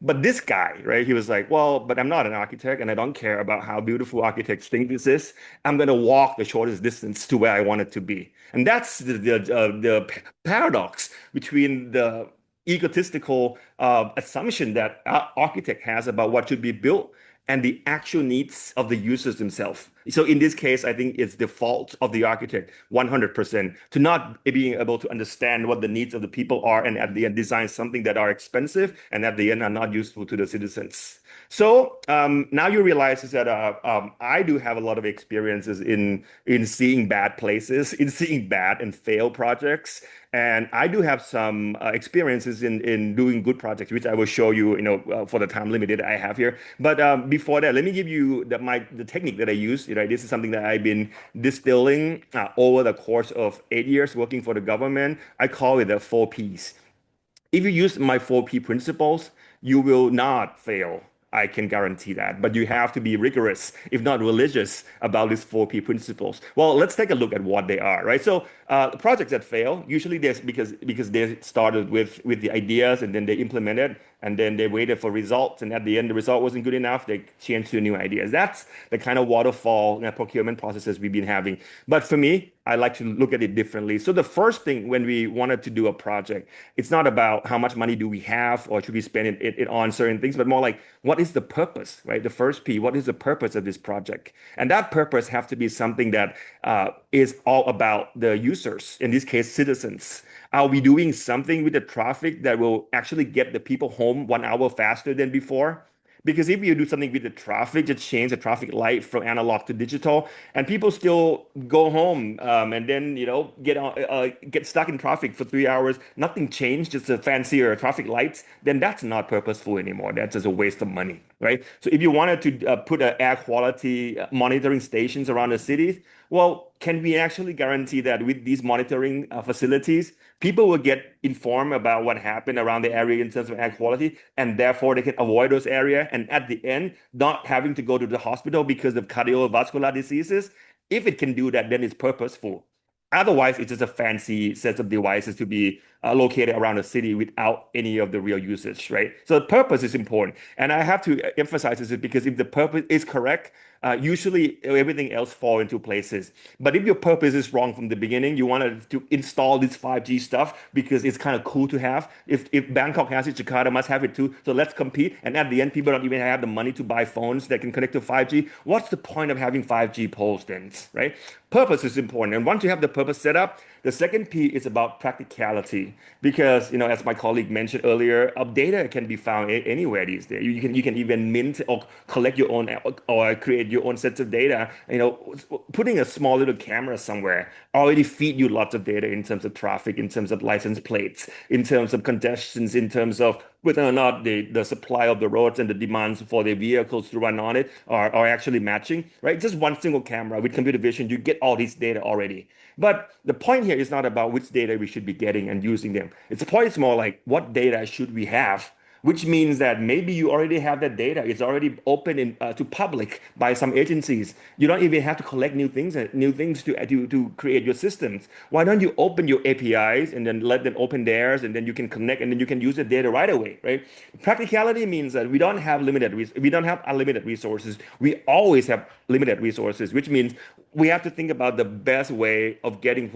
Speaker 4: But this guy, right, he was like, well, but I'm not an architect and I don't care about how beautiful architects think this is. I'm going to walk the shortest distance to where I want it to be. And that's the paradox between the egotistical assumption that our architect has about what should be built and the actual needs of the users themselves. So in this case, I think it's the fault of the architect 100% to not being able to understand what the needs of the people are, and at the end design something that are expensive and at the end are not useful to the citizens. So now you realize is that I do have a lot of experiences in seeing bad places, in seeing bad and failed projects. And I do have some experiences in doing good projects, which I will show you, for the time limit that I have here. But before that, let me give you the technique that I use. This is something that I've been distilling over the course of 8 years working for the government. I call it the 4 Ps. If you use my 4 P principles, you will not fail. I can guarantee that. But you have to be rigorous, if not religious, about these 4 P principles. Well, let's take a look at what they are, right? So projects that fail, usually there's because they started with the ideas and then they implemented and then they waited for results. And at the end, the result wasn't good enough. They changed to new ideas. That's the kind of waterfall procurement processes we've been having. But for me, I like to look at it differently. So the first thing when we wanted to do a project, it's not about how much money do we have or should we spend it on certain things, but more like what is the purpose, right? The first P, what is the purpose of this project? And that purpose have to be something that is all about the users, in this case, citizens. Are we doing something with the traffic that will actually get the people home 1 hour faster than before? Because if you do something with the traffic, just change the traffic light from analog to digital, and people still go home and then get stuck in traffic for 3 hours, nothing changed, just a fancier traffic lights, then that's not purposeful anymore. That's just a waste of money, right? So if you wanted to put air quality monitoring stations around the cities, well, can we actually guarantee that with these monitoring facilities, people will get informed about what happened around the area in terms of air quality, and therefore they can avoid those areas, and at the end, not having to go to the hospital because of cardiovascular diseases? If it can do that, then it's purposeful. Otherwise, it's just a fancy set of devices to be located around the city without any of the real usage, right? So the purpose is important. And I have to emphasize this because if the purpose is correct, usually everything else fall into places. But if your purpose is wrong from the beginning, you wanted to install this 5G stuff because it's kind of cool to have. If Bangkok has it, Jakarta must have it too. So let's compete. And at the end, people don't even have the money to buy phones that can connect to 5G. What's the point of having 5G poles then, right? Purpose is important. And once you have the purpose set up, the second P is about practicality, because as my colleague mentioned earlier, data can be found anywhere these days. You can even mint or collect your own or create your own sets of data. Putting a small little camera somewhere already feed you lots of data in terms of traffic, in terms of license plates, in terms of congestions, in terms of whether or not the supply of the roads and the demands for the vehicles to run on it are actually matching, right? Just one single camera with computer vision, you get all this data already. But the point here is not about which data we should be getting and using them. The point is more like what data should we have, which means that maybe you already have that data. It's already open to public by some agencies. You don't even have to collect new things to create your systems. Why don't you open your APIs and then let them open theirs, and then you can connect and then you can use the data right away, right? Practicality means that we don't have unlimited resources. We always have limited resources, which means we have to think about the best way of getting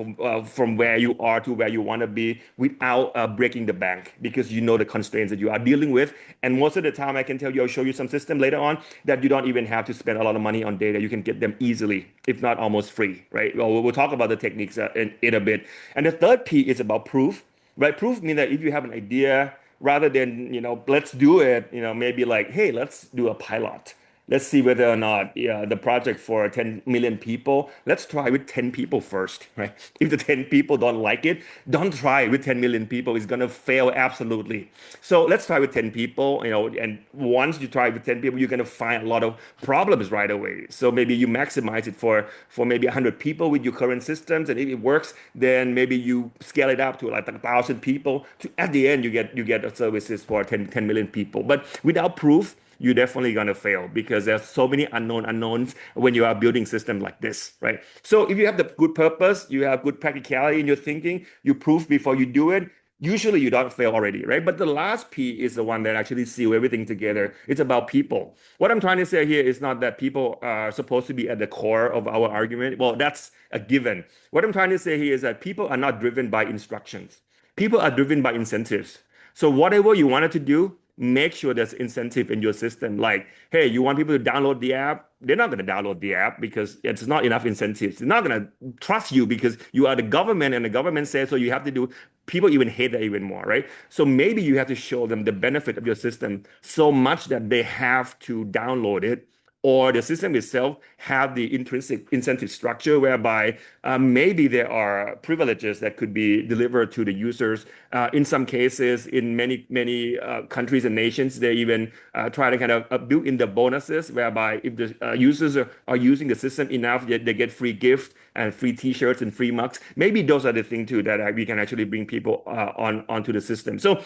Speaker 4: from where you are to where you want to be without breaking the bank, because you know the constraints that you are dealing with. And most of the time, I can tell you, I'll show you some system later on that you don't even have to spend a lot of money on data. You can get them easily, if not almost free, right? Well, we'll talk about the techniques in a bit. And the third P is about proof, right? Proof means that if you have an idea, rather than, let's do it, maybe like, hey, let's do a pilot. Let's see whether or not the project for 10 million people, let's try with 10 people first, right? If the 10 people don't like it, don't try with 10 million people. It's going to fail absolutely. So let's try with 10 people, and once you try with 10 people, you're going to find a lot of problems right away. So maybe you maximize it for maybe 100 people with your current systems. And if it works, then maybe you scale it up to like 1,000 people. At the end, you get services for 10 million people. But without proof, you're definitely going to fail, because there's so many unknowns when you are building systems like this, right? So if you have the good purpose, you have good practicality in your thinking, you prove before you do it, usually you don't fail already, right? But the last P is the one that actually seal everything together. It's about people. What I'm trying to say here is not that people are supposed to be at the core of our argument. Well, that's a given. What I'm trying to say here is that people are not driven by instructions. People are driven by incentives. So whatever you wanted to do, make sure there's incentive in your system. Like, hey, you want people to download the app? They're not going to download the app because it's not enough incentives. They're not going to trust you because you are the government and the government says so you have to do. People even hate that even more, right? So maybe you have to show them the benefit of your system so much that they have to download it, or the system itself have the intrinsic incentive structure whereby maybe there are privileges that could be delivered to the users. In some cases, in many countries and nations, they even try to kind of build in the bonuses whereby if the users are using the system enough, they get free gifts and free T-shirts and free mugs. Maybe those are the things too that we can actually bring people onto the system. So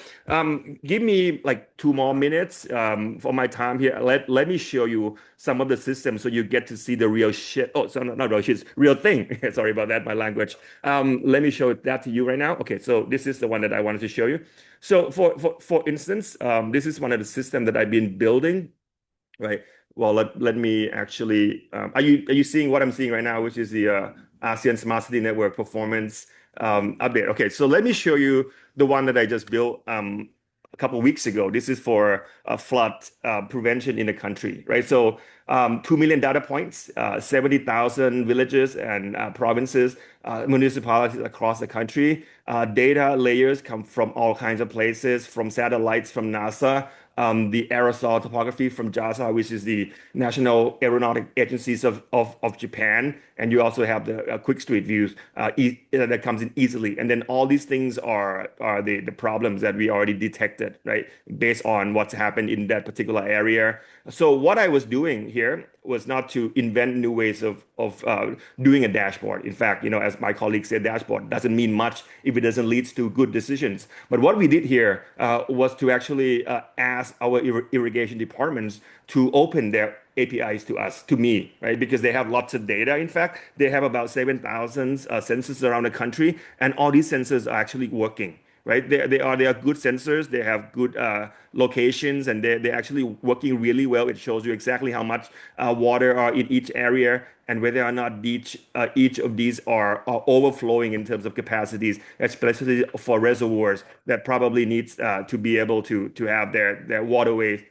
Speaker 4: give me like 2 more minutes for my time here. Let me show you some of the systems so you get to see the real shit. Oh, so not real shit, real thing. Sorry about that, my language. Let me show that to you right now. Okay, so this is the one that I wanted to show you. So for instance, this is one of the systems that I've been building, right? Well, let me actually, are you seeing what I'm seeing right now, which is the ASEAN Smart City Network Performance update? Okay, so let me show you the one that I just built a couple of weeks ago. This is for flood prevention in the country, right? So 2 million data points, 70,000 villages and provinces, municipalities across the country. Data layers come from all kinds of places, from satellites from NASA, the aerosol topography from JAXA, which is the National Aeronautic Agencies of Japan. And you also have the quick street views that comes in easily. And then all these things are the problems that we already detected, right? Based on what's happened in that particular area. So what I was doing here was not to invent new ways of doing a dashboard. In fact, as my colleague said, dashboard doesn't mean much if it doesn't lead to good decisions. But what we did here was to actually ask our irrigation departments to open their APIs to us, to me, right? Because they have lots of data. In fact, they have about 7,000 sensors around the country, and all these sensors are actually working. Right, they are good sensors. They have good locations, and they're actually working really well. It shows you exactly how much water are in each area, and whether or not each of these are overflowing in terms of capacities, especially for reservoirs that probably needs to be able to have their waterways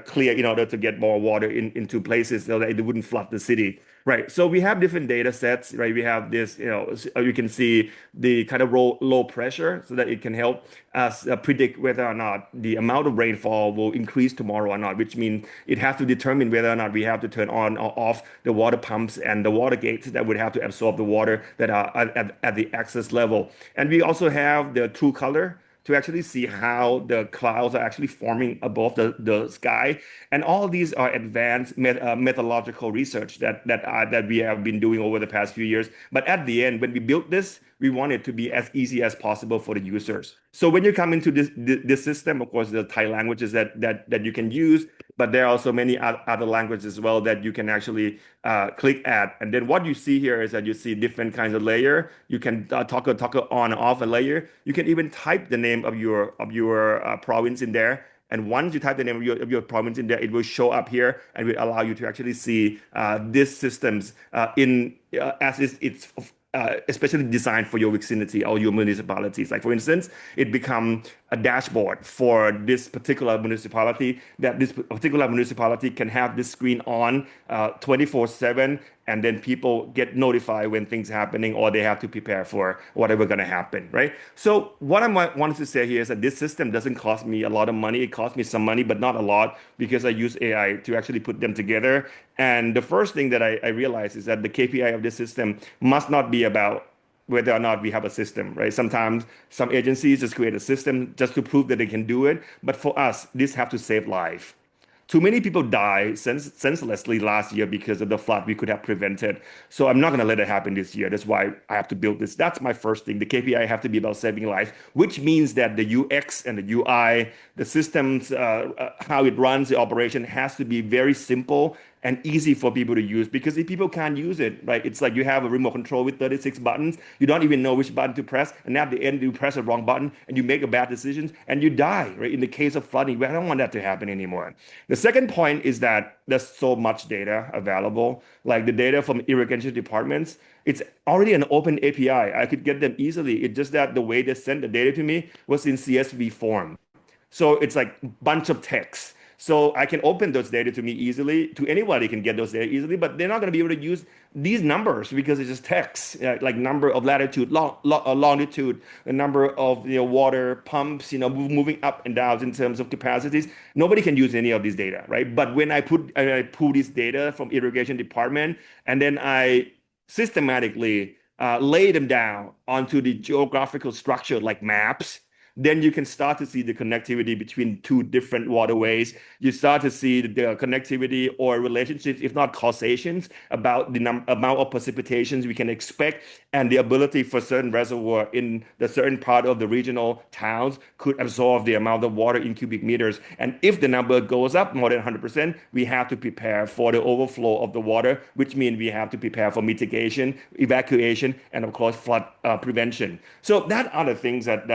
Speaker 4: clear in order to get more water into places so that it wouldn't flood the city. Right. So we have different data sets, right? We have this, you can see the kind of low pressure so that it can help us predict whether or not the amount of rainfall will increase tomorrow or not, which means it has to determine whether or not we have to turn on or off the water pumps and the water gates that would have to absorb the water that are at the excess level. And we also have the true color to actually see how the clouds are actually forming above the sky. And all these are advanced methodological research that we have been doing over the past few years. But at the end, when we built this, we want it to be as easy as possible for the users. So when you come into this system, of course, the Thai languages that you can use, but there are also many other languages as well that you can actually click at. And then what you see here is that you see different kinds of layer. You can toggle on and off a layer. You can even type the name of your province in there. And once you type the name of your province in there, it will show up here and will allow you to actually see these systems as it's especially designed for your vicinity or your municipalities. Like for instance, it become a dashboard for this particular municipality, that this particular municipality can have this screen on 24/7, and then people get notified when things happening or they have to prepare for whatever going to happen, right? So what I wanted to say here is that this system doesn't cost me a lot of money. It costs me some money, but not a lot, because I use AI to actually put them together. And the first thing that I realized is that the KPI of this system must not be about whether or not we have a system, right? Sometimes some agencies just create a system just to prove that they can do it. But for us, this have to save life. Too many people died senselessly last year because of the flood we could have prevented. So I'm not going to let it happen this year. That's why I have to build this. That's my first thing. The KPI have to be about saving life, which means that the UX and the UI, the systems, how it runs the operation has to be very simple and easy for people to use. Because if people can't use it, right, it's like you have a remote control with 36 buttons. You don't even know which button to press. And at the end, you press the wrong button and you make a bad decision and you die, right? In the case of flooding, I don't want that to happen anymore. The second point is that there's so much data available, like the data from irrigation departments. It's already an open API. I could get them easily. It's just that the way they sent the data to me was in CSV form. So it's like a bunch of text. So I can open those data to me easily. To anybody can get those data easily, but they're not going to be able to use these numbers because it's just text, like number of latitude, longitude, the number of water pumps, moving up and down in terms of capacities. Nobody can use any of these data, right? But when I pull this data from irrigation department, and then I systematically lay them down onto the geographical structure like maps, then you can start to see the connectivity between two different waterways. You start to see the connectivity or relationships, if not causations, about the amount of precipitations we can expect, and the ability for certain reservoir in the certain part of the regional towns could absorb the amount of water in cubic meters. And if the number goes up more than 100%, we have to prepare for the overflow of the water, which means we have to prepare for mitigation, evacuation, and of course flood prevention. So that are the things that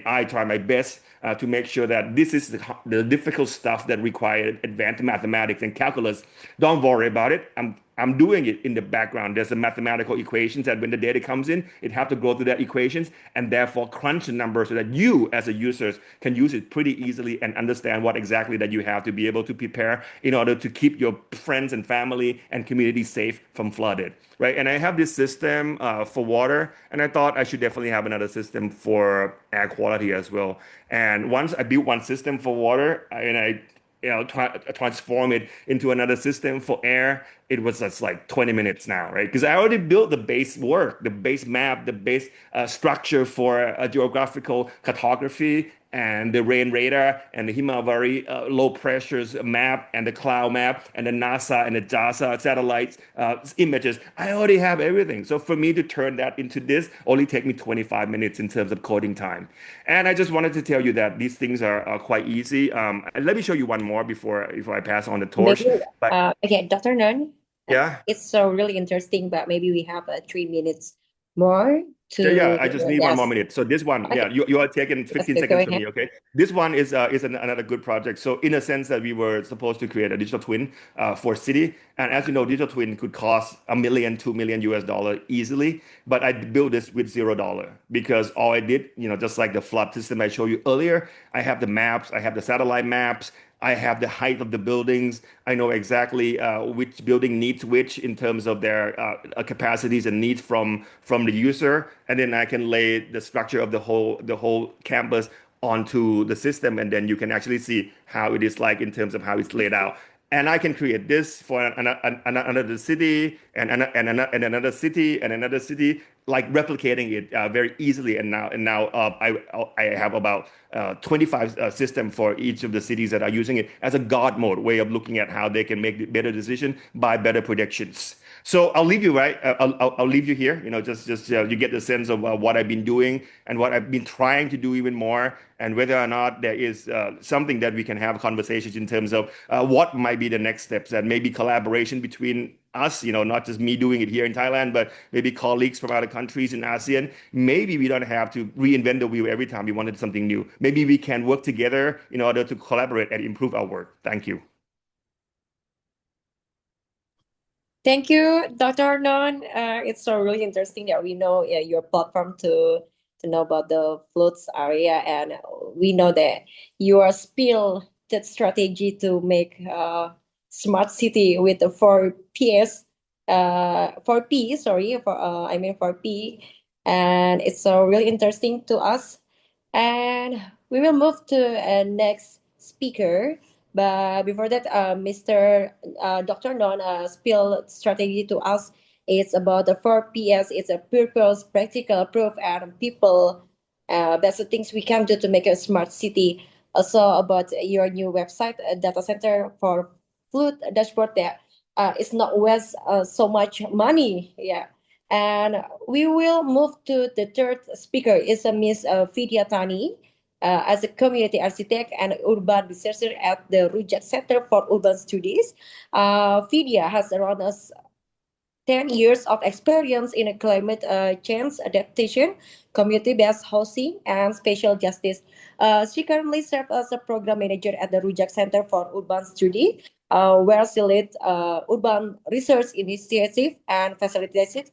Speaker 4: I try my best to make sure that this is the difficult stuff that requires advanced mathematics and calculus. Don't worry about it. I'm doing it in the background. There's a mathematical equations that when the data comes in, it have to go through that equations and therefore crunch the numbers so that you as a users can use it pretty easily and understand what exactly that you have to be able to prepare in order to keep your friends and family and community safe from flooded, right? And I have this system for water, and I thought I should definitely have another system for air quality as well. And once I built one system for water, and I transform it into another system for air, it was just like 20 minutes now, right? Because I already built the base work, the base map, the base structure for a geographical cartography, and the rain radar, and the Himawari low pressures map, and the cloud map, and the NASA and the JAXA satellites images. I already have everything. So for me to turn that into this only take me 25 minutes in terms of coding time. And I just wanted to tell you that these things are quite easy. Let me show you one more before I pass on the torch.
Speaker 3: Maybe,
Speaker 4: But
Speaker 3: okay, Dr. Nun,
Speaker 4: yeah.
Speaker 3: it's so really interesting, but maybe we have 3 minutes more
Speaker 4: Yeah,
Speaker 3: to
Speaker 4: I just need one more
Speaker 3: yes.
Speaker 4: minute. So this one,
Speaker 3: Okay.
Speaker 4: you are taking
Speaker 3: Yes,
Speaker 4: 15
Speaker 3: go
Speaker 4: seconds from
Speaker 3: ahead.
Speaker 4: me, okay? This one is another good project. So in a sense that we were supposed to create a digital twin for city, and as you know, digital twin could cost $1 million, $2 million US easily. But I built this with $0 because all I did, just like the flood system I showed you earlier, I have the maps, I have the satellite maps. I have the height of the buildings. I know exactly which building needs which in terms of their capacities and needs from the user, and then I can lay the structure of the whole campus onto the system, and then you can actually see how it is like in terms of how it's laid out. And I can create this for another city and another city and another city, like replicating it very easily. And now I have about 25 systems for each of the cities that are using it as a God mode way of looking at how they can make better decision by better predictions. So I'll leave you I'll leave you here. Just you get the sense of what I've been doing and what I've been trying to do even more, and whether or not there is something that we can have conversations in terms of what might be the next steps, and maybe collaboration between us, not just me doing it here in Thailand, but maybe colleagues from other countries in ASEAN. Maybe we don't have to reinvent the wheel every time we wanted something new. Maybe we can work together in order to collaborate and improve our work. Thank you.
Speaker 3: Thank you, Dr. Non. It's so really interesting that we know your platform to know about the floods area, and we know that you are still that strategy to make smart city with the 4Ps, 4P, sorry, for 4P, and it's so really interesting to us. And we will move to next speaker. But before that, Mr. Dr. Non spilled strategy to us. It's about the 4Ps. It's a purpose, practical, proof, and people. That's the things we can do to make a smart city. Also about your new website, data center for flood dashboard. That it's not waste so much money. Yeah. And we will move to the third speaker. It's a Miss Vidya Tani as a community architect and urban researcher at the Rujak Center for Urban Studies. Vidya has around 10 years of experience in climate change adaptation, community-based housing, and spatial justice. She currently serves as a program manager at the Rujak Center for Urban Study, where she leads urban research initiative and facilitates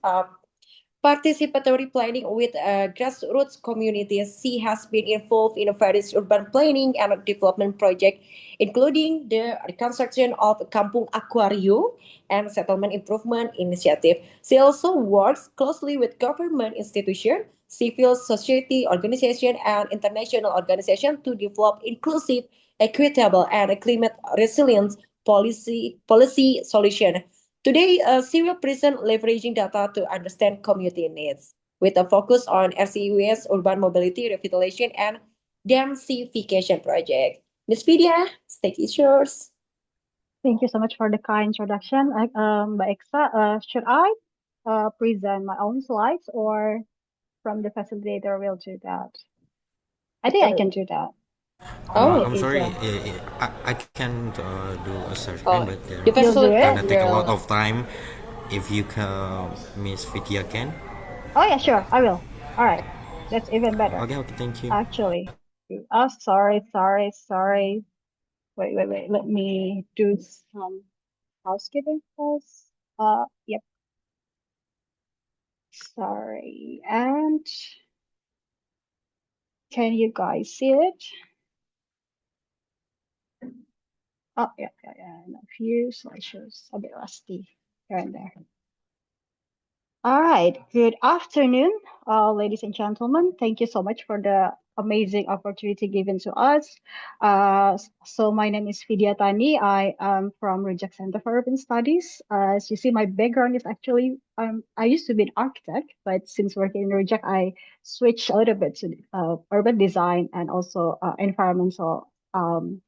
Speaker 3: participatory planning with grassroots communities. She has been involved in various urban planning and development projects, including the construction of Kampung Aquarium and settlement improvement initiative. She also works closely with government institutions, civil society organizations, and international organizations to develop inclusive, equitable, and climate resilient policy solution. Today, she will present leveraging data to understand community needs with a focus on RCUS, urban mobility, revitalization, and densification project. Ms. Vidya, stage is yours.
Speaker 5: Thank you so much for the kind introduction, Mbak Eksa. Should I present my own slides or from the facilitator will do that? I think I can do that.
Speaker 3: Oh,
Speaker 1: I'm
Speaker 5: it's
Speaker 1: sorry, I can do a search screen, but
Speaker 3: the
Speaker 5: You'll do it?
Speaker 1: gonna take a lot
Speaker 3: facilitator.
Speaker 1: of time. If you can, Miss Vidya can.
Speaker 5: Oh yeah, sure, I will. All right, that's even better.
Speaker 1: Okay, thank you.
Speaker 5: Actually, oh sorry. Wait. Let me do some housekeeping first. Yep. Sorry, and can you guys see it? Oh yeah. And a few slideshows, a bit rusty here and there. All right. Good afternoon, ladies and gentlemen. Thank you so much for the amazing opportunity given to us. So my name is Vidya Tani. I am from Reject Center for Urban Studies. As you see, my background is actually I used to be an architect, but since working in Reject, I switched a little bit to urban design and also environmental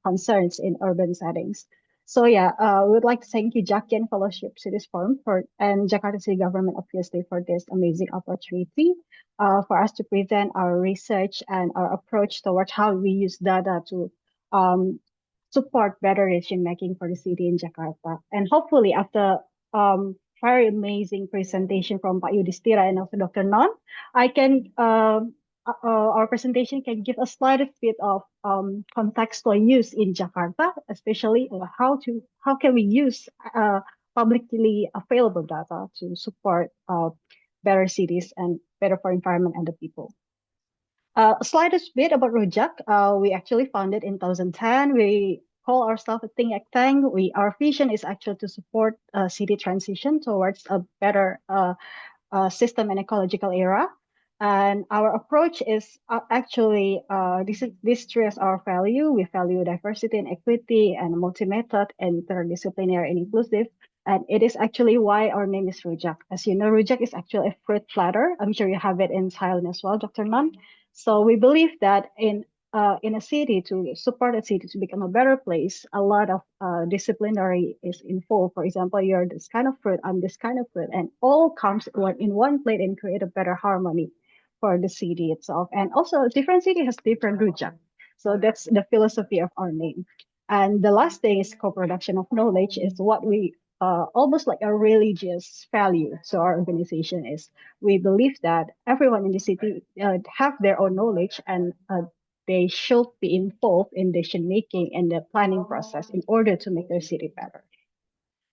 Speaker 5: concerns in urban settings. So yeah, we would like to thank you, Jakian Fellowship to this forum and Jakarta City Government obviously for this amazing opportunity for us to present our research and our approach towards how we use data to um, support better decision making for the city in Jakarta. And hopefully after very amazing presentation from Pak Yudhistira and also Dr. Non, I can our presentation can give a slight bit of contextual use in Jakarta, especially how can we use publicly available data to support better cities and better for environment and the people. A slightest bit about Rujak. We actually founded in 2010. We call ourselves a think tank. Our vision is actually to support city transition towards a better system and ecological era. And our approach is actually this stress our value. We value diversity and equity and multi-method and interdisciplinary and inclusive. And it is actually why our name is Rujak. As you know, Rujak is actually a fruit platter. I'm sure you have it in Thailand as well, Dr. Nan. So we believe that in a city to support a city to become a better place, a lot of disciplinary is involved. For example, you're this kind of fruit, I'm this kind of fruit, and all comes in one plate and create a better harmony for the city itself. And also, different city has different rujak. So that's the philosophy of our name. And the last thing is co-production of knowledge is what we almost like a religious value. So our organization is we believe that everyone in the city have their own knowledge and they should be involved in decision making and the planning process in order to make their city better.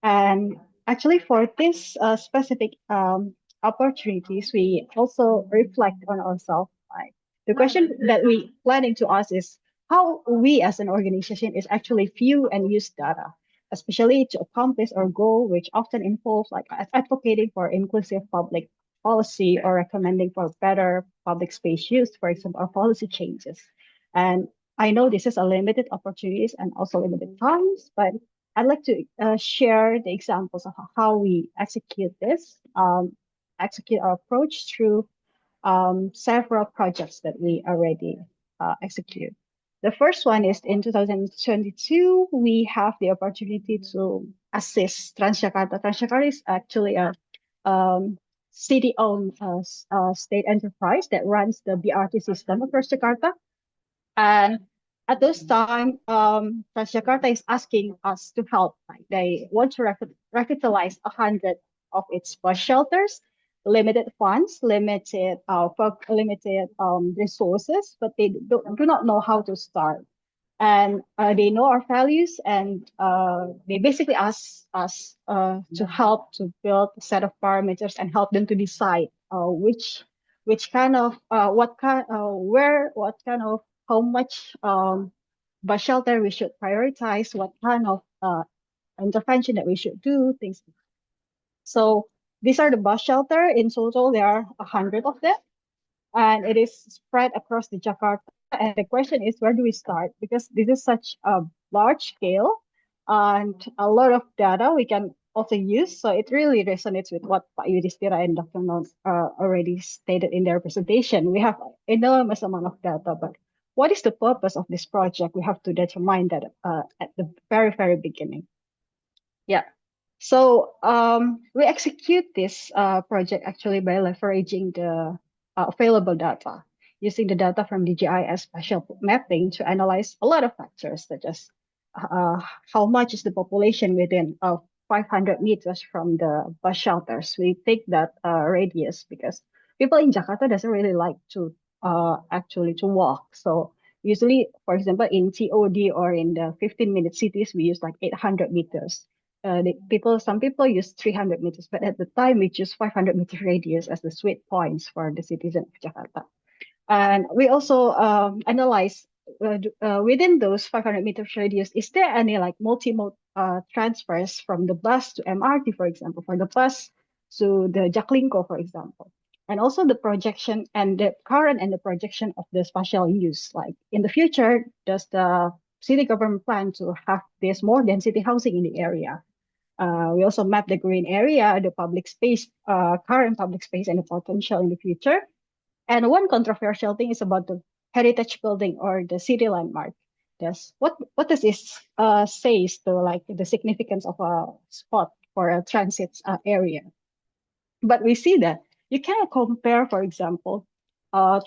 Speaker 5: And actually, for this specific opportunities, we also reflect on ourselves. Like, the question that we planning to ask is how we as an organization is actually view and use data, especially to accomplish our goal, which often involves like advocating for inclusive public policy or recommending for better public space use, for example, or policy changes. And I know this is a limited opportunities and also limited times, but I'd like to share the examples of how we execute this, execute our approach through several projects that we already execute. The first one is in 2022, we have the opportunity to assist Transjakarta. Transjakarta is actually a city-owned state enterprise that runs the BRT system across Jakarta. And at this time, Transjakarta is asking us to help. Like they want to revitalize 100 of its bus shelters, limited funds, limited resources, but they do not know how to start. And they know our values, and they basically ask us to help to build a set of parameters and help them to decide which kind of what kind where what kind of how much bus shelter we should prioritize, what kind of intervention that we should do, things. So these are the bus shelter. In total, there are 100 of them, and it is spread across the Jakarta. And the question is, where do we start? Because this is such a large scale and a lot of data we can also use. So it really resonates with what Pak Yudhistira and Dr. Non already stated in their presentation. We have enormous amount of data, but what is the purpose of this project? We have to determine that at the very, very beginning. Yeah. So we execute this project actually by leveraging the available data, using the data from DGIS spatial mapping to analyze a lot of factors, such as how much is the population within 500 meters from the bus shelters. We take that radius because people in Jakarta doesn't really like to actually to walk. So usually, for example, in TOD or in the 15-minute cities, we use like 800 meters. Some people use 300 meters, but at the time we choose 500 meter radius as the sweet points for the citizen of Jakarta. And we also analyze within those 500 meters radius, is there any like multi-mode transfers from the bus to MRT, for example, for the bus to the Jaklingko, for example. And also the projection and the current and the projection of the spatial use. Like in the future, does the city government plan to have this more density housing in the area? We also map the green area, the public space, current public space, and the potential in the future. And one controversial thing is about the heritage building or the city landmark. What does this says to like the significance of a spot for a transit area? But we see that you cannot compare, for example,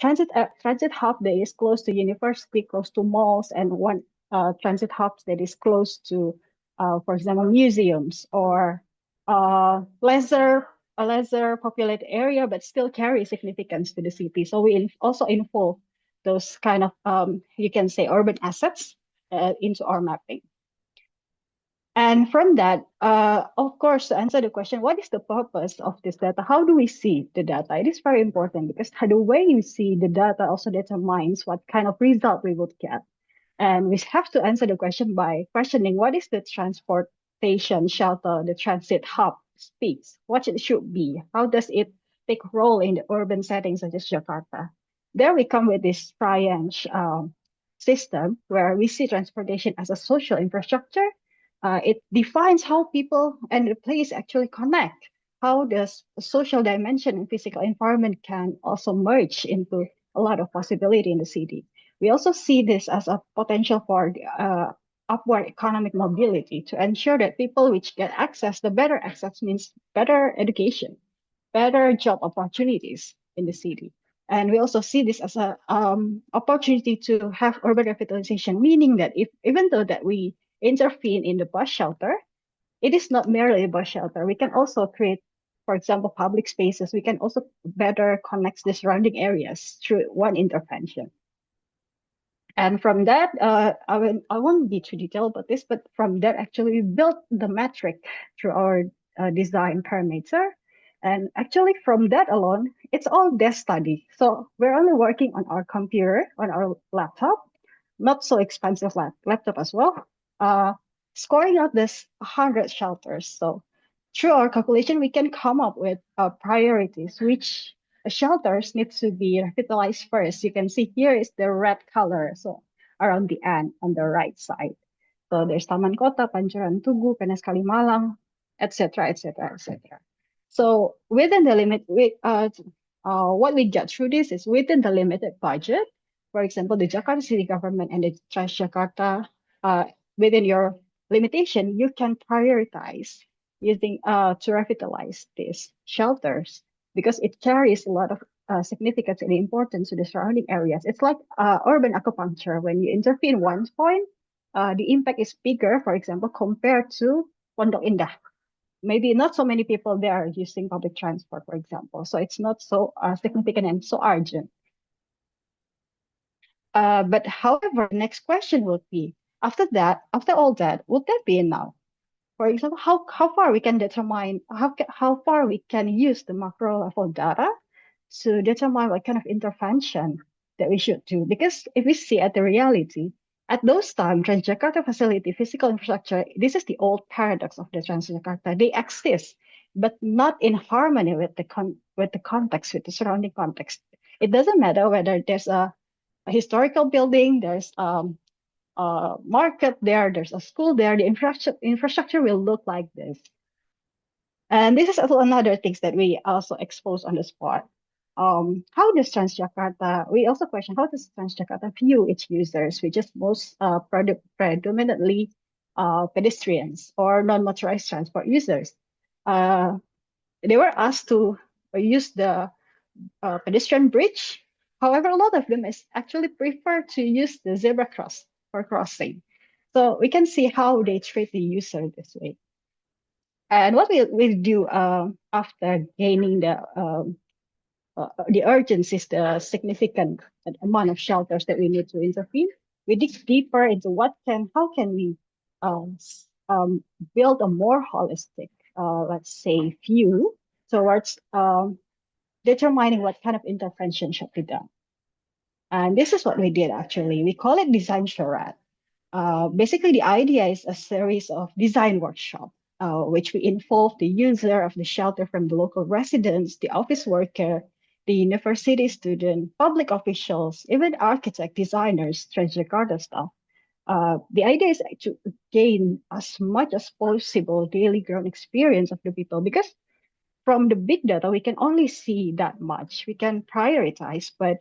Speaker 5: transit hub that is close to university, close to malls, and one transit hub that is close to, for example, museums or a lesser populated area, but still carry significance to the city. So we also involve those kind of you can say urban assets into our mapping. And from that, of course, to answer the question, what is the purpose of this data? How do we see the data? It is very important because the way you see the data also determines what kind of result we would get. And we have to answer the question by questioning what is the transportation shelter, the transit hub speaks, what it should be, how does it take role in the urban settings such as Jakarta. There we come with this triangle system where we see transportation as a social infrastructure. It defines how people and the place actually connect, how the social dimension and physical environment can also merge into a lot of possibility in the city. We also see this as a potential for upward economic mobility to ensure that people which get access, the better access means better education, better job opportunities in the city. And we also see this as a opportunity to have urban revitalization, meaning that even though that we intervene in the bus shelter, it is not merely a bus shelter. We can also create, for example, public spaces. We can also better connect the surrounding areas through one intervention. And from that, I won't be too detailed about this, but from that, actually, we built the metric through our design parameter. And actually, from that alone, it's all desk study. So we're only working on our computer, on our laptop, not so expensive laptop as well, scoring out this 100 shelters. So through our calculation, we can come up with priorities, which shelters need to be revitalized first. You can see here is the red color, so around the end on the right side. So there's Taman Kota, Pancoran Tugu, Penas Kalimalang, etc., etc., etc. So within the limit, what we get through this is within the limited budget. For example, the Jakarta City Government and the Transjakarta, within your limitation, you can prioritize using to revitalize these shelters because it carries a lot of significance and importance to the surrounding areas. It's like urban acupuncture. When you intervene one point, the impact is bigger, for example, compared to Pondok Indah. Maybe not so many people there using public transport, for example. So it's not so significant and so urgent. But however, next question would be, after all that, would that be enough? For example, how far we can determine, how far we can use the macro level data to determine what kind of intervention that we should do. Because if we see at the reality, at those times, Transjakarta facility, physical infrastructure, this is the old paradox of the Transjakarta. They exist, but not in harmony with the context, with the surrounding context. It doesn't matter whether there's a historical building, there's a market there, there's a school there, the infrastructure will look like this. And this is also another things that we also expose on the spot. How does Transjakarta, we also question, how does Transjakarta view its users, which is most predominantly pedestrians or non-motorized transport users? They were asked to use the pedestrian bridge. However, a lot of them actually prefer to use the zebra cross for crossing. So we can see how they treat the user this way. And what we do after gaining the urgency, the significant amount of shelters that we need to intervene, we dig deeper into how can we build a more holistic, let's say, view towards determining what kind of intervention should be done. And this is what we did actually. We call it design charrette. Basically, the idea is a series of design workshops, which we involve the user of the shelter from the local residents, the office worker, the university student, public officials, even architect, designers, Transjakarta staff. The idea is to gain as much as possible daily ground experience of the people, because from the big data, we can only see that much. We can prioritize, but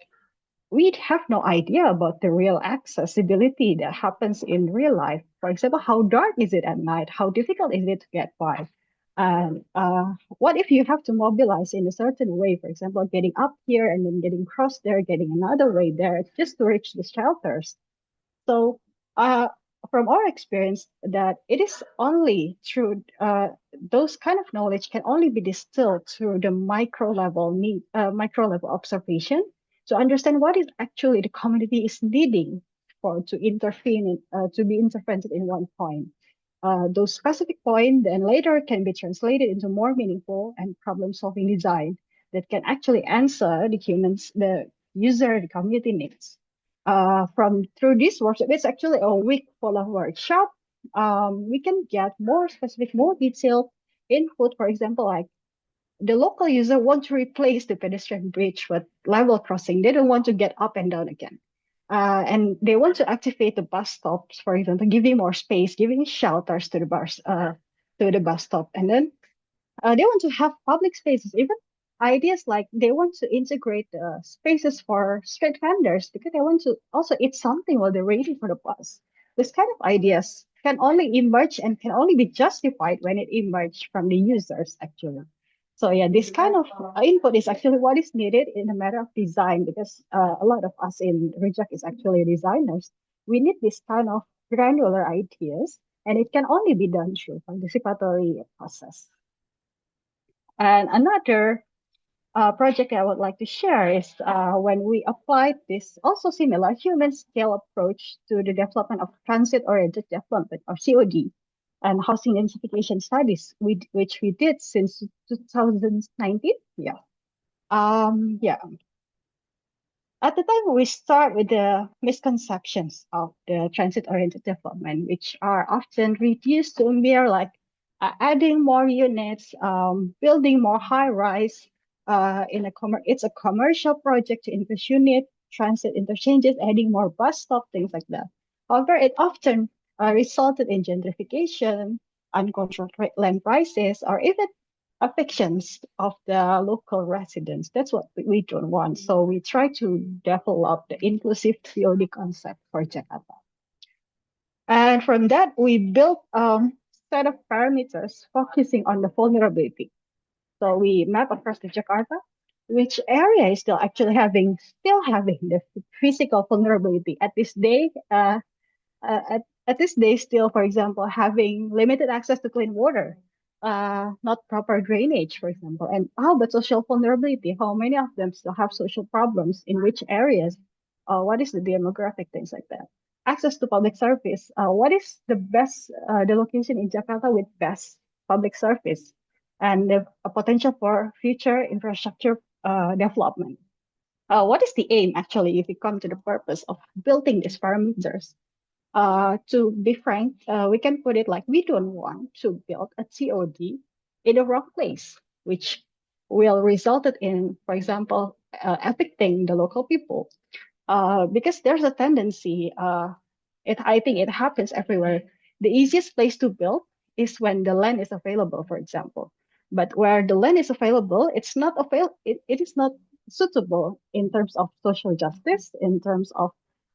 Speaker 5: we have no idea about the real accessibility that happens in real life. For example, how dark is it at night? How difficult is it to get by? And what if you have to mobilize in a certain way, for example, getting up here and then getting across there, getting another way there just to reach the shelters? So from our experience, that it is only through those kind of knowledge can only be distilled through the micro level observation to understand what is actually the community is needing to intervene to be intervened in one point. Those specific points then later can be translated into more meaningful and problem-solving design that can actually answer the user, the community needs. Through this workshop, it's actually a week full of workshop. We can get more specific, more detailed input. For example, like the local user want to replace the pedestrian bridge with level crossing. They don't want to get up and down again. And they want to activate the bus stops, for example, giving more space, giving shelters to the bus stop. And then they want to have public spaces, even ideas like they want to integrate spaces for street vendors because they want to also eat something while they're waiting for the bus. This kind of ideas can only emerge and can only be justified when it emerges from the users, actually. So yeah, this kind of input is actually what is needed in a matter of design, because a lot of us in Reject is actually designers. We need this kind of granular ideas, and it can only be done through participatory process. And another project I would like to share is when we applied this also similar human scale approach to the development of transit-oriented development, or COD, and housing densification studies, which we did since 2019. Yeah. At the time, we start with the misconceptions of the transit-oriented development, which are often reduced to mere like adding more units, building more high-rise. It's a commercial project to increase unit, transit interchanges, adding more bus stop, things like that. However, it often resulted in gentrification, uncontrolled land prices, or even evictions of the local residents. That's what we don't want. So we try to develop the inclusive COD concept for Jakarta. And from that, we built a set of parameters focusing on the vulnerability. So we map across the Jakarta, which area is still having the physical vulnerability at this day. At this day, still, for example, having limited access to clean water, not proper drainage, for example. And how about social vulnerability? How many of them still have social problems? In which areas? What is the demographic, things like that? Access to public service. What is the best, the location in Jakarta with best public service? And the potential for future infrastructure development. What is the aim, actually, if we come to the purpose of building these parameters? To be frank, we can put it like we don't want to build a TOD in the wrong place, which will result in, for example, affecting the local people. Because there's a tendency, I think it happens everywhere. The easiest place to build is when the land is available, for example. But where the land is available, it is not suitable in terms of social justice, in terms of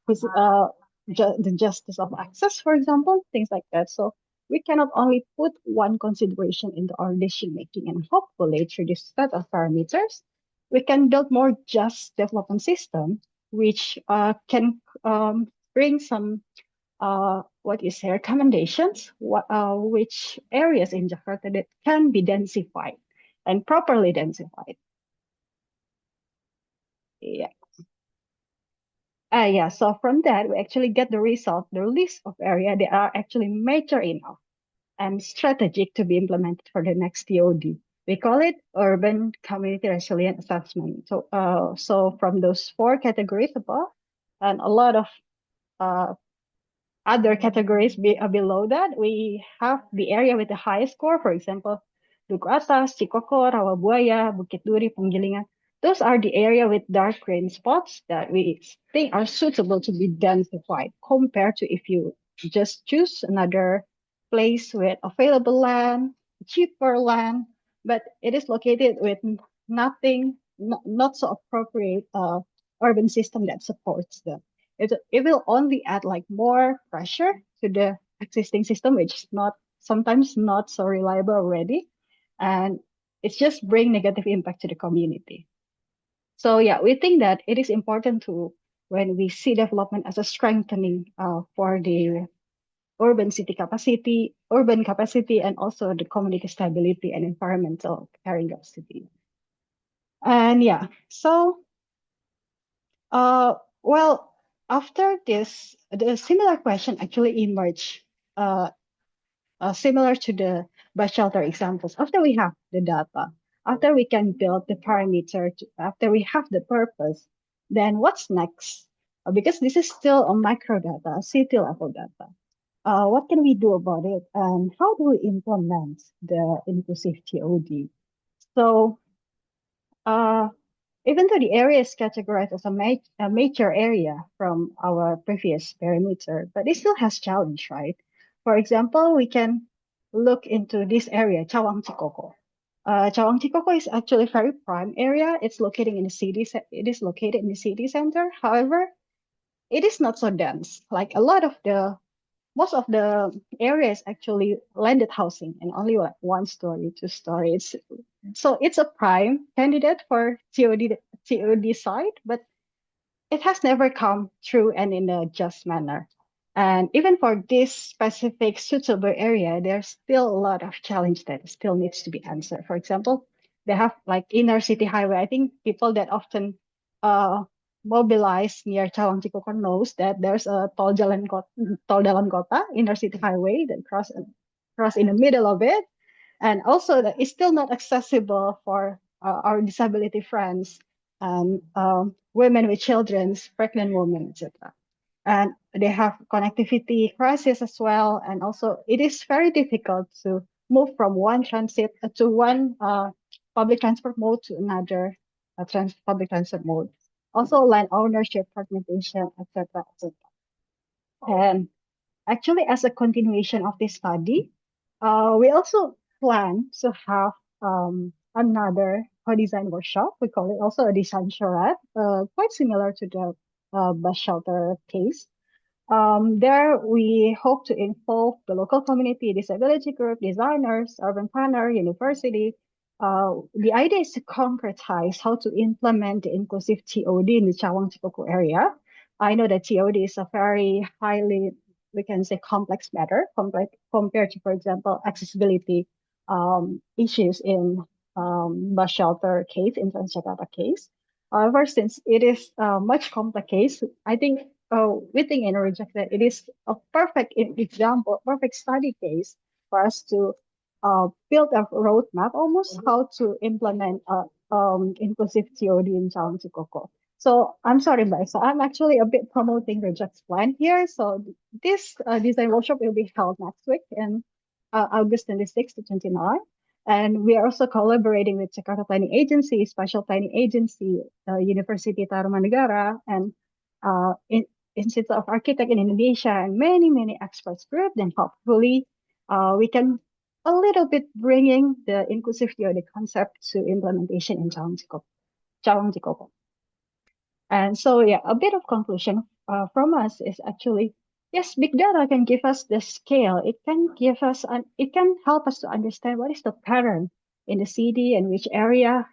Speaker 5: the justice of access, for example, things like that. So we cannot only put one consideration into our decision making, and hopefully through this set of parameters, we can build more just development system, which can bring some recommendations, which areas in Jakarta that can be densified and properly densified. Yeah. Yeah, so from that, we actually get the result, the list of area that are actually mature enough and strategic to be implemented for the next TOD. We call it Urban Community Resilient Assessment. So from those 4 categories above, and a lot of other categories below that, we have the area with the highest score, for example, Duku Atas, Cikoko, Rawabuaya, Bukit Duri, Penggilingan. Those are the area with dark green spots that we think are suitable to be densified, compared to if you just choose another place with available land, cheaper land, but it is located with nothing, not so appropriate urban system that supports them. It will only add like more pressure to the existing system, which is sometimes not so reliable already, and it's just bring negative impact to the community. So yeah, we think that it is important to, when we see development as a strengthening for the urban capacity, and also the community stability and environmental carrying capacity. And yeah, so well, after this, the similar question actually emerged, similar to the bus shelter examples. After we have the data, after we can build the parameter, after we have the purpose, then what's next? Because this is still a micro data, city level data. What can we do about it, and how do we implement the inclusive TOD? So, even though the area is categorized as a major area from our previous parameter, but it still has challenge, right? For example, we can look into this area, Cawang Cikoko. Cawang Cikoko is actually a very prime area. It's located in the city. It is located in the city center. However, it is not so dense. Like most of the areas actually landed housing and only like 1 story, 2 stories. So it's a prime candidate for TOD site, but it has never come through and in a just manner. And even for this specific suitable area, there's still a lot of challenge that still needs to be answered. For example, they have like inner city highway. I think people that often mobilize near Cawang Cikoko knows that there's a tol dalam kota, inner city highway that cross in the middle of it, and also that it's still not accessible for our disability friends and women with children, pregnant women, etc. And they have connectivity crisis as well, and also it is very difficult to move from one public transport mode to another public transport mode. Also, land ownership, fragmentation, etc., etc. And actually, as a continuation of this study, we also plan to have another co-design workshop. We call it also a design charrette, quite similar to the bus shelter case. There, we hope to involve the local community, disability group, designers, urban planner, university. The idea is to concretize how to implement the inclusive TOD in the Cawang Cikoko area. I know that TOD is a very highly, we can say, complex matter compared to, for example, accessibility issues in bus shelter case, in Transjakarta case. However, since it is a much complex case, I think we think in Reject that it is a perfect example, perfect study case for us to build a roadmap almost how to implement inclusive COD in Calon Cikoko. So I'm sorry, Mbak. So I'm actually a bit promoting the Reject's plan here. So this design workshop will be held next week in August 26 to 29. And we are also collaborating with Jakarta Planning Agency, Spatial Planning Agency, University Tarumanegara, and Institute of Architect in Indonesia, and many, many experts group. Then hopefully we can a little bit bringing the inclusive theory concept to implementation in Calon Cikoko. And so, yeah, a bit of conclusion from us is actually, yes, big data can give us the scale. It can give us, it can help us to understand what is the pattern in the city and which area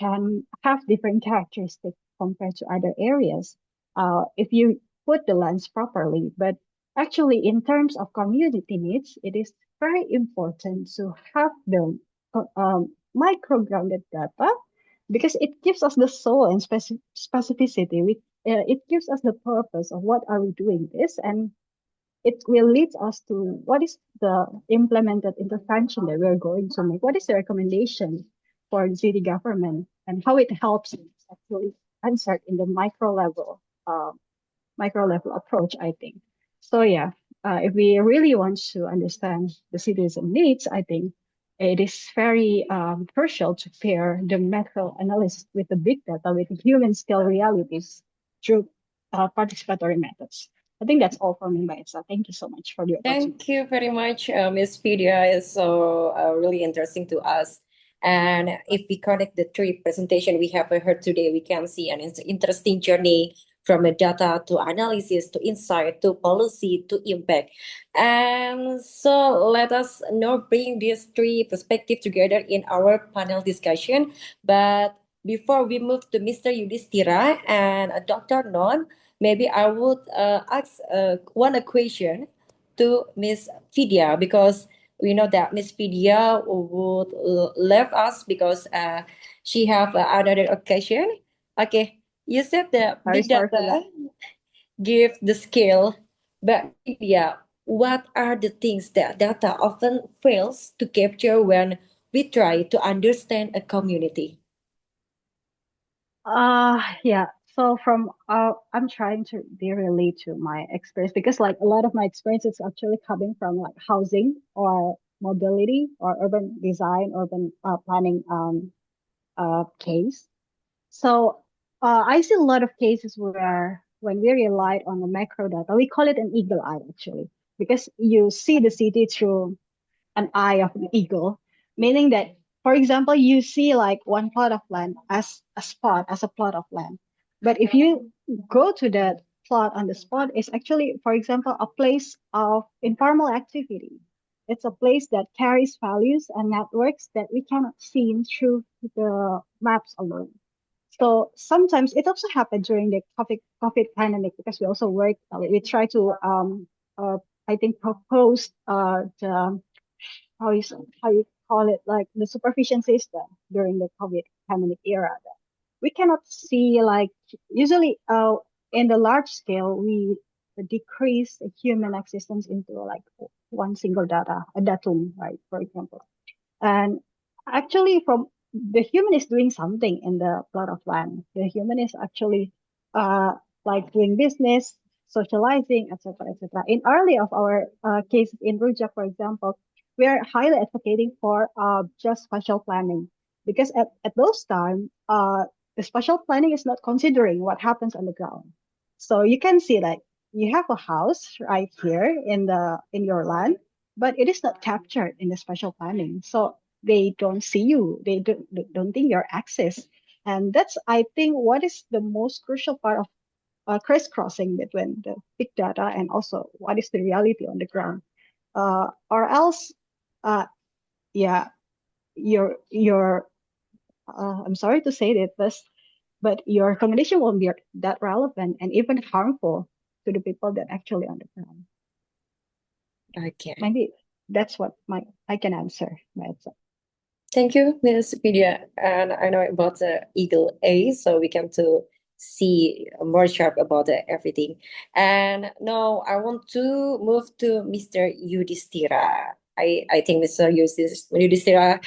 Speaker 5: can have different characteristics compared to other areas if you put the lens properly. But actually, in terms of community needs, it is very important to have the micro-grounded data because it gives us the soul and specificity. It gives us the purpose of what are we doing this, and it will lead us to what is the implemented intervention that we're going to make. What is the recommendation for the city government and how it helps actually answered in the micro level approach, I think. So yeah, if we really want to understand the citizen needs, I think it is very crucial to pair the macro analysis with the big data, with human scale realities through participatory methods. I think that's all for me, Maitza. Thank you so much for the opportunity.
Speaker 3: Thank you very much, Ms. Vidya. It's so really interesting to us. And if we connect the three presentation we have heard today, we can see an interesting journey from the data to analysis to insight to policy to impact. And so let us now bring these three perspectives together in our panel discussion. But before we move to Mr. Yudhistira and Dr. Non, maybe I would ask one question to Miss Vidya, because we know that Miss Vidya would leave us because she have another occasion. Okay, you said that
Speaker 5: Very
Speaker 3: big
Speaker 5: sorry for
Speaker 3: data
Speaker 5: that.
Speaker 3: give the scale, but Vidya, what are the things that data often fails to capture when we try to understand a community?
Speaker 5: Yeah. So from I'm trying to be relate to my experience because like a lot of my experience is actually coming from like housing or mobility or urban design, urban planning case. So I see a lot of cases where when we relied on the macro data, we call it an eagle eye actually, because you see the city through an eye of an eagle, meaning that, for example, you see like one plot of land as a spot, as a plot of land. But if you go to that plot on the spot, it's actually, for example, a place of informal activity. It's a place that carries values and networks that we cannot see through the maps alone. So sometimes it also happened during the COVID pandemic because we also work, we try to, I think, propose the how you how you call it, like the supervision system during the COVID pandemic era. We cannot see like usually in the large scale we decrease the human existence into like one single a datum, right? For example, and actually from the human is doing something in the plot of land. The human is actually like doing business, socializing, etc., etc. In early of our cases in Rujak, for example, we are highly advocating for just spatial planning because at those time, the spatial planning is not considering what happens on the ground. So you can see that you have a house right here in your land, but it is not captured in the spatial planning. So they don't see you. They don't think your access. And that's, I think, what is the most crucial part of crisscrossing between the big data and also what is the reality on the ground. Or else, yeah, your I'm sorry to say this, but your recommendation won't be that relevant and even harmful to the people that actually on the ground.
Speaker 3: Okay.
Speaker 5: Maybe that's what I can answer.
Speaker 3: Thank you, Ms. Vidya. And I know about the Eagle A, so we can to see more sharp about everything. And now I want to move to Mr. Yudhistira. I think Mr. Yudhistira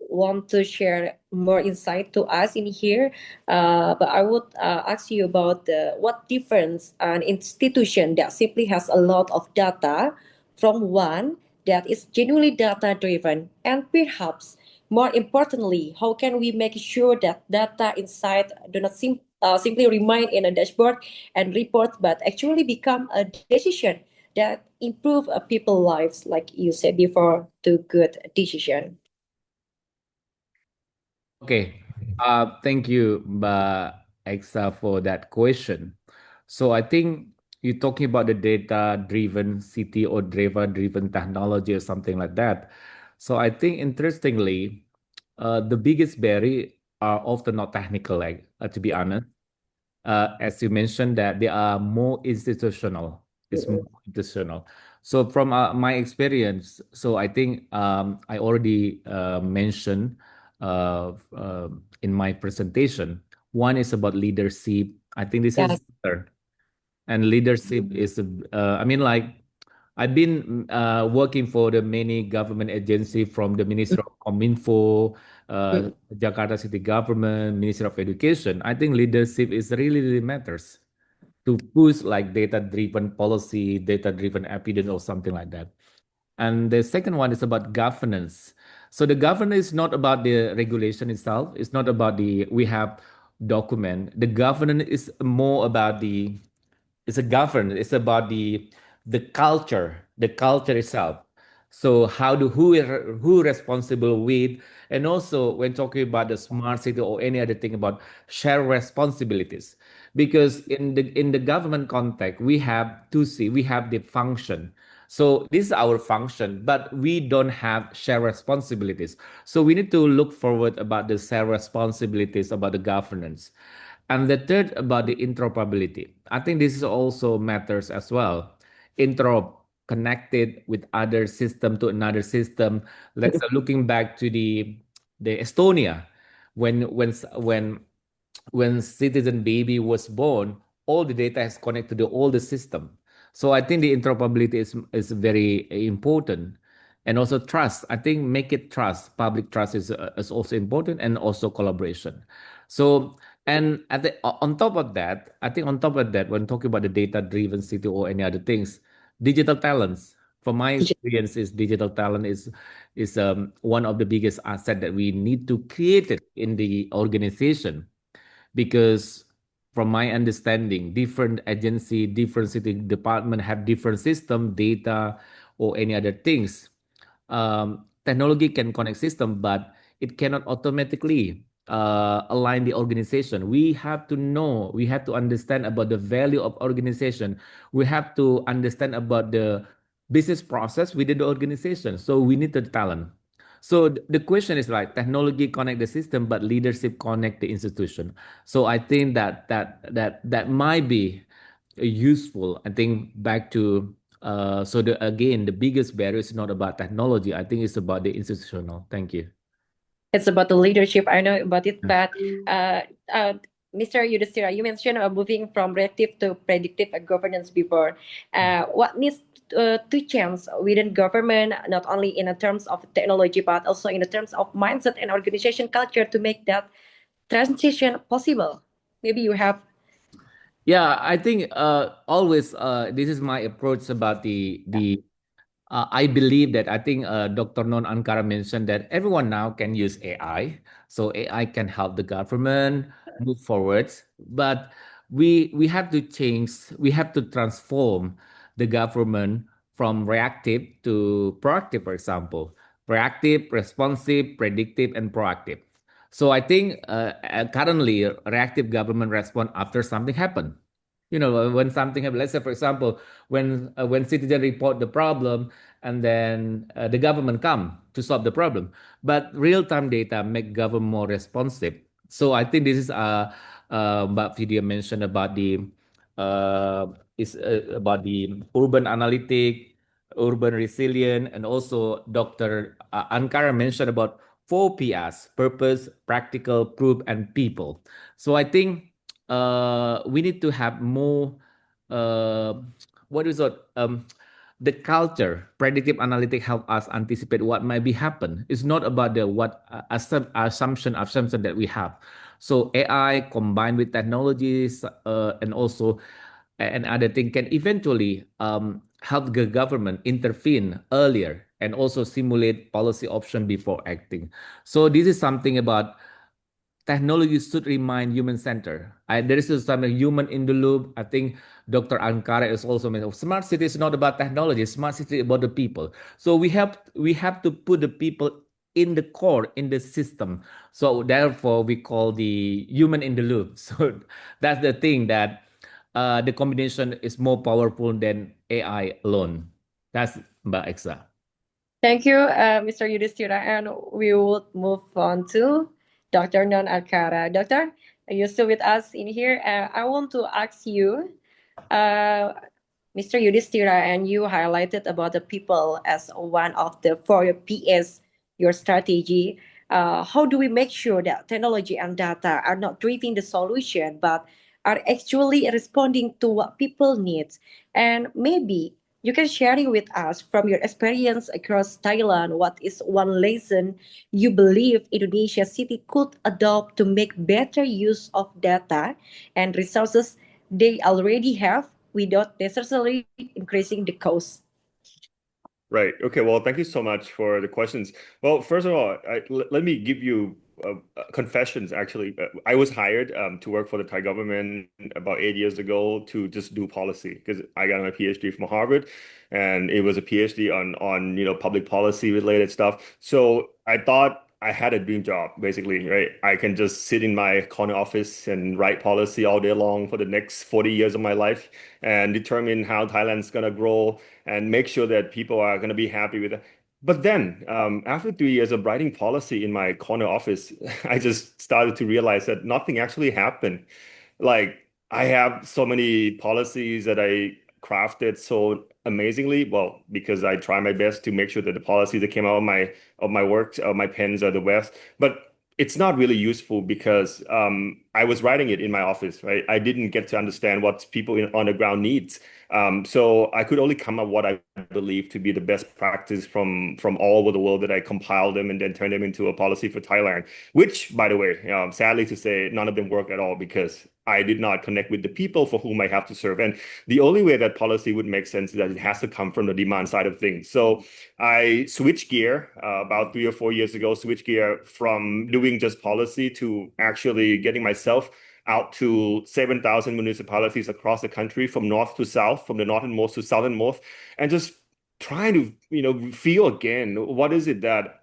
Speaker 3: want to share more insight to us in here. But I would ask you about what difference an institution that simply has a lot of data from one that is genuinely data driven, and perhaps more importantly, how can we make sure that data inside do not simply remain in a dashboard and report, but actually become a decision that improve people's lives, like you said before, to good decision.
Speaker 2: Okay. Thank you, Mbak Exa, for that question. So I think you're talking about the data-driven city or data-driven technology or something like that. So I think interestingly, the biggest barrier are often not technical, like to be honest. As you mentioned, that they are more institutional. It's more institutional. So from my experience, so I think I already mentioned in my presentation. One is about leadership. I think this is
Speaker 3: Yes.
Speaker 2: third. And leadership is, I mean, like I've been working for the many government agency from the Ministry of Kominfo, Jakarta City Government, Ministry of Education. I think leadership is really matters to push like data-driven policy, data-driven evidence, or something like that. And the second one is about governance. So the governance is not about the regulation itself. It's not about the we have document. The governance is more about the it's a governance. It's about the culture itself. So how do who responsible with, and also when talking about the smart city or any other thing about share responsibilities, because in the government context we have to see we have the function. So this is our function, but we don't have share responsibilities. So we need to look forward about the share responsibilities about the governance. And the third about the interoperability. I think this is also matters as well. Interop connected with other system to another system. Let's looking back to the Estonia when citizen baby was born, all the data is connected to all the system. So I think the interoperability is very important, and also trust. I think make it trust. Public trust is also important, and also collaboration. So and on top of that, I think on top of that, when talking about the data-driven city or any other things, digital talents. From my experience, is digital talent is one of the biggest asset that we need to create it in the organization, because from my understanding, different agency, different city department have different system, data, or any other things. Technology can connect system, but it cannot automatically align the organization. We have to know, we have to understand about the value of organization. We have to understand about the business process within the organization. So we need the talent. So the question is like technology connect the system, but leadership connect the institution. So I think that might be useful. I think back to so again the biggest barrier is not about technology. I think it's about the institutional. Thank you.
Speaker 3: It's about the leadership. I know about it, but Mr. Yudhistira, you mentioned moving from reactive to predictive governance before. What needs to change within government, not only in terms of technology, but also in the terms of mindset and organization culture to make that transition possible? Maybe you have.
Speaker 2: Yeah, I think always this is my approach about I believe that I think Dr. Non Ankara mentioned that everyone now can use AI. So AI can help the government move forwards, but we have to change, we have to transform the government from reactive to proactive, for example. Reactive, responsive, predictive, and proactive. So I think currently reactive government respond after something happened. You know, when something happens, let's say, for example, when citizen report the problem, and then the government come to solve the problem. But real-time data make government more responsive. So I think this is Mbak Vidya mentioned about the is about the urban analytic, urban resilient, and also Dr. Ankara mentioned about 4 Ps: purpose, practical, proof, and people. So I think we need to have more what is it the culture, predictive analytics help us anticipate what might be happen. It's not about the what assumption that we have. So AI combined with technologies and also and other thing can eventually help the government intervene earlier and also simulate policy option before acting. So this is something about technology should remain human-centered. There is some human in the loop. I think Dr. Ankara is also mentioned. Smart city is not about technology. Smart city is about the people. So we have to put the people in the core in the system. So therefore, we call the human in the loop. So that's the thing that the combination is more powerful than AI alone. That's Mbak Eksa.
Speaker 3: Thank you, Mr. Yudhistira, and we will move on to Dr. Non Arkara. Doctor, are you still with us in here? I want to ask you, Mr. Yudhistira, and you highlighted about the people as one of the 4 Ps, your strategy. How do we make sure that technology and data are not driving the solution, but are actually responding to what people need? And maybe you can sharing with us from your experience across Thailand, what is one lesson you believe Indonesia city could adopt to make better use of data and resources they already have without necessarily increasing the cost?
Speaker 4: Right. Okay. Well, thank you so much for the questions. Well, first of all, let me give you confessions. Actually, I was hired to work for the Thai government about 8 years ago to just do policy because I got my PhD from Harvard, and it was a PhD on public policy related stuff. So I thought I had a dream job, basically, right? I can just sit in my corner office and write policy all day long for the next 40 years of my life and determine how Thailand's gonna grow and make sure that people are going to be happy with it. But then, after 3 years of writing policy in my corner office, I just started to realize that nothing actually happened. Like, I have so many policies that I crafted so amazingly, well, because I try my best to make sure that the policies that came out of my work, my pens are the best. But it's not really useful because I was writing it in my office, right? I didn't get to understand what people on the ground needs. So I could only come up what I believe to be the best practice from all over the world that I compiled them and then turned them into a policy for Thailand, which, by the way, sadly to say, none of them work at all because I did not connect with the people for whom I have to serve. And the only way that policy would make sense is that it has to come from the demand side of things. So I switched gear about 3 or 4 years ago, switched gear from doing just policy to actually getting myself out to 7,000 municipalities across the country from north to south, from the northernmost to southernmost, and just trying to feel again what is it that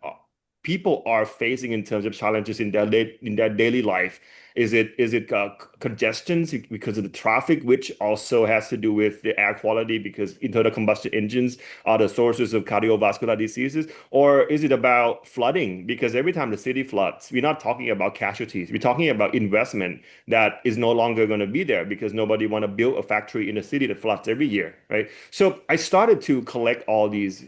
Speaker 4: people are facing in terms of challenges in their daily life. Is it congestion because of the traffic, which also has to do with the air quality because internal combustion engines are the sources of cardiovascular diseases? Or is it about flooding? Because every time the city floods, we're not talking about casualties. We're talking about investment that is no longer going to be there because nobody want to build a factory in a city that floods every year, right? So I started to collect all these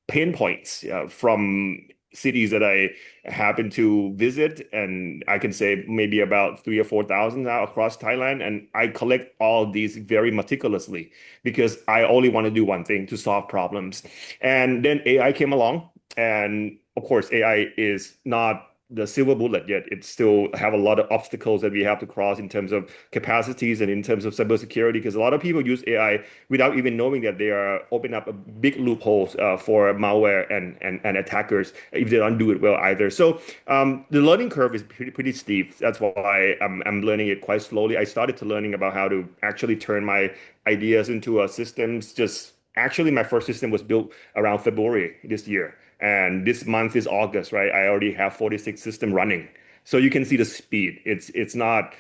Speaker 4: pain points from cities that I happen to visit, and I can say maybe about 3 or 4 thousand now across Thailand. And I collect all these very meticulously because I only want to do one thing: to solve problems. And then AI came along, and of course, AI is not the silver bullet yet. It still have a lot of obstacles that we have to cross in terms of capacities and in terms of cybersecurity, because a lot of people use AI without even knowing that they are opening up a big loopholes for malware and attackers if they don't do it well either. So the learning curve is pretty steep. That's why I'm learning it quite slowly. I started to learning about how to actually turn my ideas into systems. Just actually, my first system was built around February this year. And this month is August, right? I already have 46 system running. So you can see the speed. It's not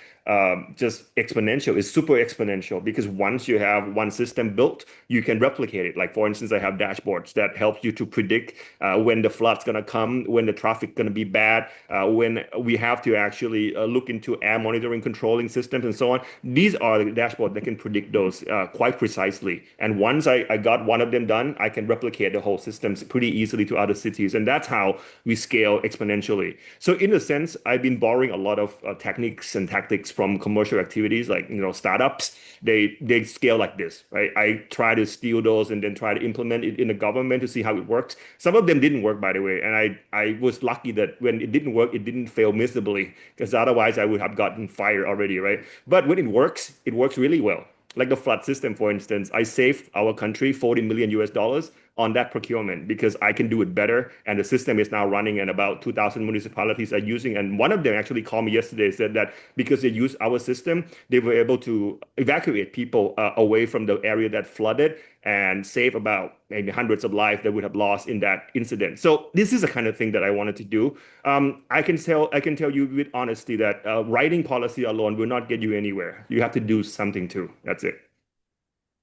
Speaker 4: just exponential. It's super exponential because once you have one system built, you can replicate it. Like for instance, I have dashboards that help you to predict when the flood's gonna come, when the traffic gonna be bad, when we have to actually look into air monitoring, controlling systems, and so on. These are the dashboards that can predict those quite precisely. And once I got one of them done, I can replicate the whole systems pretty easily to other cities, and that's how we scale exponentially. So in a sense, I've been borrowing a lot of techniques and tactics from commercial activities like startups. They scale like this, right? I try to steal those and then try to implement it in the government to see how it works. Some of them didn't work, by the way, and I was lucky that when it didn't work, it didn't fail miserably, because otherwise I would have gotten fired already, right? But when it works really well. Like the flood system, for instance, I saved our country 40 million US dollars on that procurement because I can do it better. And the system is now running, and about 2,000 municipalities are using. And one of them actually called me yesterday, said that because they use our system, they were able to evacuate people away from the area that flooded and save about maybe hundreds of lives that would have lost in that incident. So this is the kind of thing that I wanted to do. I can tell you with honesty that writing policy alone will not get you anywhere. You have to do something too. That's it.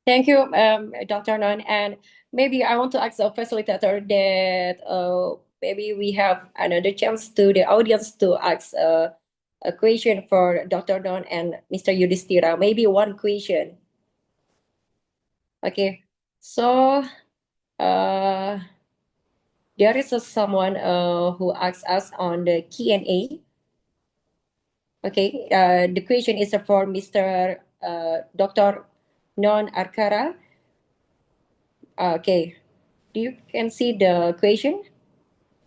Speaker 3: Thank you, Dr. Non. And maybe I want to ask the facilitator that maybe we have another chance to the audience to ask a question for Dr. Non and Mr. Yudhistira. Maybe one question. Okay, so there is someone who asks us on the Q&A. Okay, the question is for Mr. Dr. Non Arkara. Okay, do you can see the question,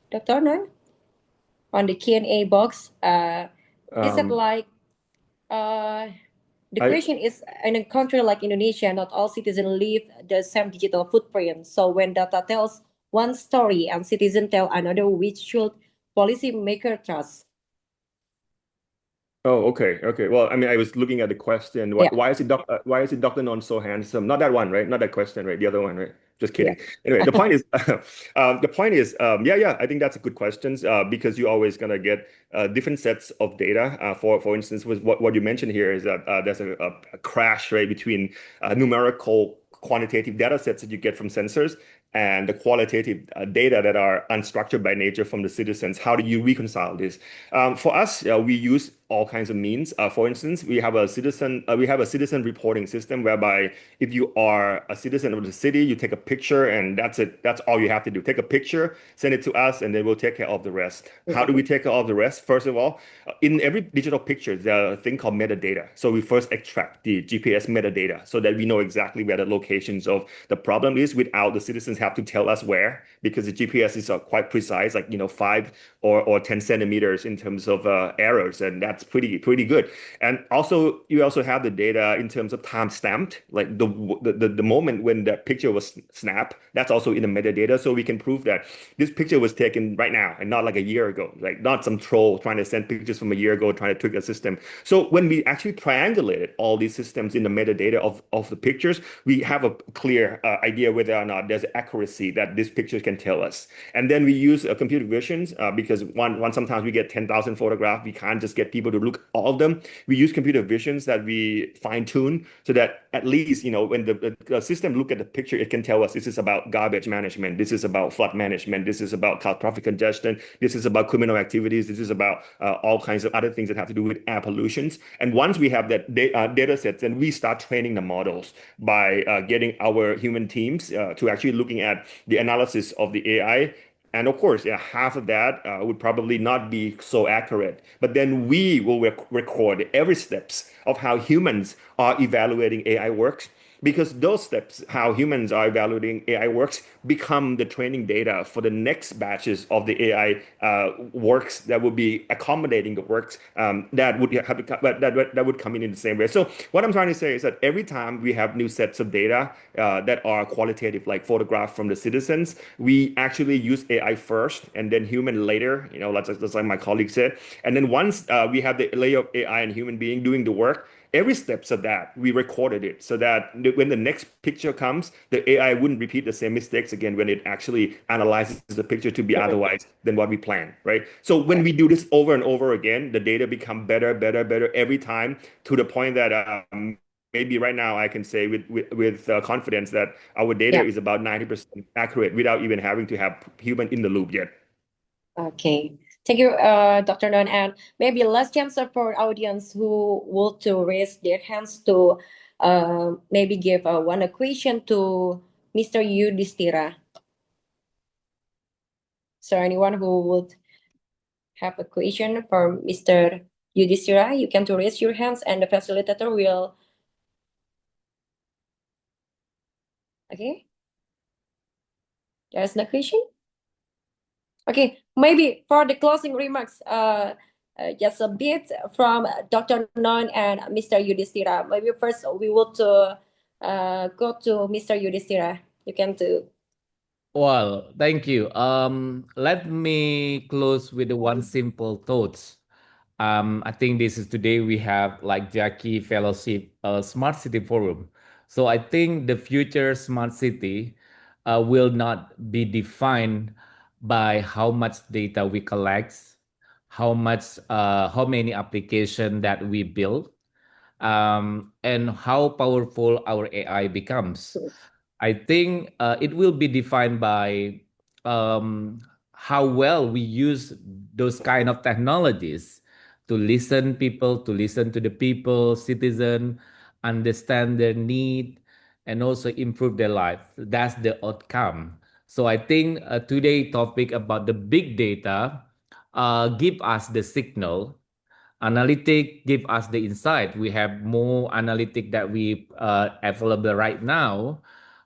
Speaker 3: Dr. Non, on the Q&A box? Is it like the question is, in a country like Indonesia, not all citizens leave the same digital footprint. So when data tells one story and citizens tell another, which should policymaker trust?
Speaker 4: Oh, okay. Well, I mean, I was looking at the question. Why is it Dr. Non so handsome? Not that one, right? Not that question, right? The other one, right? Just kidding. Anyway, the point is, I think that's a good question because you're always gonna get different sets of data. For instance, with what you mentioned here is that there's a crash, right, between numerical quantitative data sets that you get from sensors and the qualitative data that are unstructured by nature from the citizens. How do you reconcile this? For us, we use all kinds of means. For instance, we have a citizen reporting system whereby if you are a citizen of the city, you take a picture and that's it. That's all you have to do. Take a picture, send it to us, and then we'll take care of the rest. How do we take care of the rest? First of all, in every digital picture, there's a thing called metadata. So we first extract the GPS metadata so that we know exactly where the locations of the problem is without the citizens have to tell us where, because the GPS is quite precise, like 5 or 10 centimeters in terms of errors, and that's pretty good. And also you also have the data in terms of time stamped, like the moment when the picture was snapped. That's also in the metadata, so we can prove that this picture was taken right now and not like a year ago, like not some troll trying to send pictures from a year ago trying to trick the system. So when we actually triangulated all these systems in the metadata of the pictures, we have a clear idea whether or not there's accuracy that this picture can tell us. And then we use computer visions because sometimes we get 10,000 photographs. We can't just get people to look all of them. We use computer visions that we fine tune so that at least, when the system look at the picture, it can tell us this is about garbage management, this is about flood management, this is about traffic congestion, this is about criminal activities, this is about all kinds of other things that have to do with air pollutions. And once we have that data sets, then we start training the models by getting our human teams to actually looking at the analysis of the AI. And of course, half of that would probably not be so accurate. But then we will record every steps of how humans are evaluating AI works, because those steps, how humans are evaluating AI works, become the training data for the next batches of the AI works that will be accommodating the works that would come in the same way. So what I'm trying to say is that every time we have new sets of data that are qualitative, like photograph from the citizens, we actually use AI first and then human later, that's like my colleague said. And then once we have the layer of AI and human being doing the work, every steps of that, we recorded it so that when the next picture comes, the AI wouldn't repeat the same mistakes again when it actually analyzes the picture to be otherwise than what we planned, right? So when we do this over and over again, the data become better every time, to the point that maybe right now I can say with confidence that our data is about 90% accurate without even having to have human in the loop yet.
Speaker 3: Okay. Thank you, Dr. Non. And maybe last chance for audience who want to raise their hands to maybe give one question to Mr. Yudhistira. So anyone who would have a question for Mr. Yudhistira, you can to raise your hands and the facilitator will. Okay. There's no question. Okay, maybe for the closing remarks, just a bit from Dr. Non and Mr. Yudhistira. Maybe first we will to go to Mr. Yudhistira. You can do.
Speaker 2: Well, thank you. Let me close with the one simple thoughts. I think this is today we have like Jackie Fellowship Smart City Forum. So I think the future smart city will not be defined by how much data we collect, how many applications that we build, and how powerful our AI becomes. I think it will be defined by how well we use those kind of technologies to listen to the people, citizen, understand their need, and also improve their life. That's the outcome. So I think today topic about the big data give us the signal. Analytic give us the insight. We have more analytic that we available right now,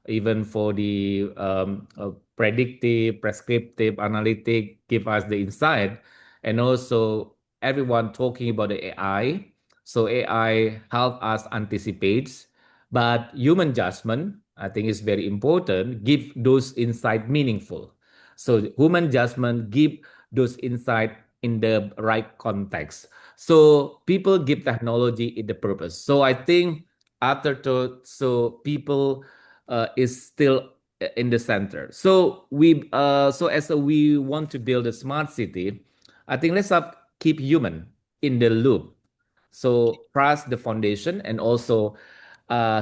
Speaker 2: even for the predictive, prescriptive analytic give us the insight, and also everyone talking about the AI. So AI help us anticipates, but human judgment I think is very important. Give those insight meaningful. So human judgment give those insight in the right context. So people give technology in the purpose. So I think so people is still in the center. So we want to build a smart city, I think let's keep human in the loop. So trust the foundation and also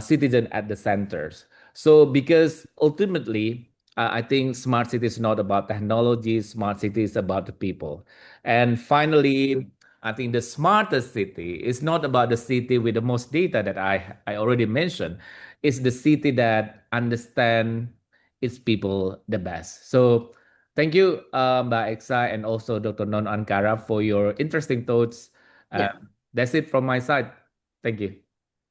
Speaker 2: citizen at the centers. So because ultimately, I think smart city is not about technology. Smart city is about the people. And finally, I think the smartest city is not about the city with the most data that I already mentioned. It's the city that understand its people the best. So thank you, Mbak Eksa and also Dr. Non Ankara for your interesting thoughts.
Speaker 3: Yeah.
Speaker 2: That's it from my side. Thank you.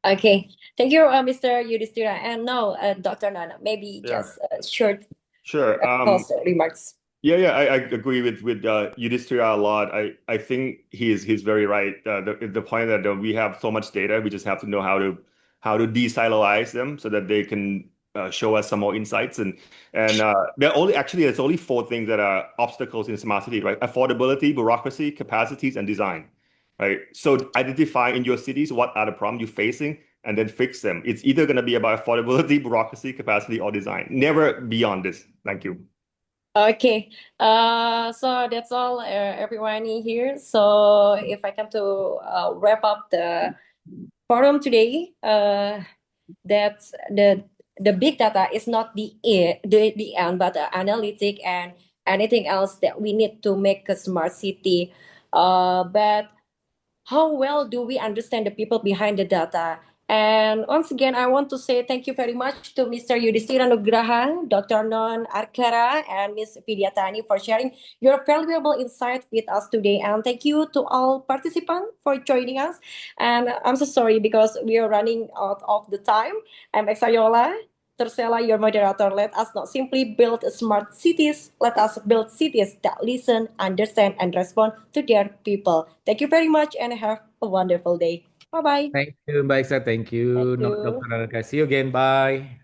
Speaker 3: Okay, thank you, Mr. Yudhistira. And now, Dr. Nana, maybe
Speaker 4: Yeah.
Speaker 3: just short
Speaker 4: Sure.
Speaker 3: close remarks.
Speaker 4: Yeah, I agree with Yudhistira a lot. I think he's very right. The point that we have so much data, we just have to know how to de-silolize them so that they can show us some more insights. And there's only four things that are obstacles in smart city, right? Affordability, bureaucracy, capacities, and design, right? So identify in your cities what are the problems you're facing, and then fix them. It's either going to be about affordability, bureaucracy, capacity, or design. Never beyond this. Thank you.
Speaker 3: Okay, so that's all, everyone in here. So if I come to wrap up the forum today, that's the big data is not the end, but the analytic and anything else that we need to make a smart city. But how well do we understand the people behind the data? And once again, I want to say thank you very much to Mr. Yudhistira Nugraha, Dr. Non Arkara, and Ms. Vidyatani for sharing your valuable insight with us today. And thank you to all participants for joining us. And I'm so sorry because we are running out of the time. I'm Exayola Tersela, your moderator. Let us not simply build smart cities. Let us build cities that listen, understand, and respond to their people. Thank you very much and have a wonderful day. Bye-bye.
Speaker 2: Thank you, Mbak Eksa. Thank you,
Speaker 3: Thank you.
Speaker 2: Dr. Nanaka. See you again. Bye.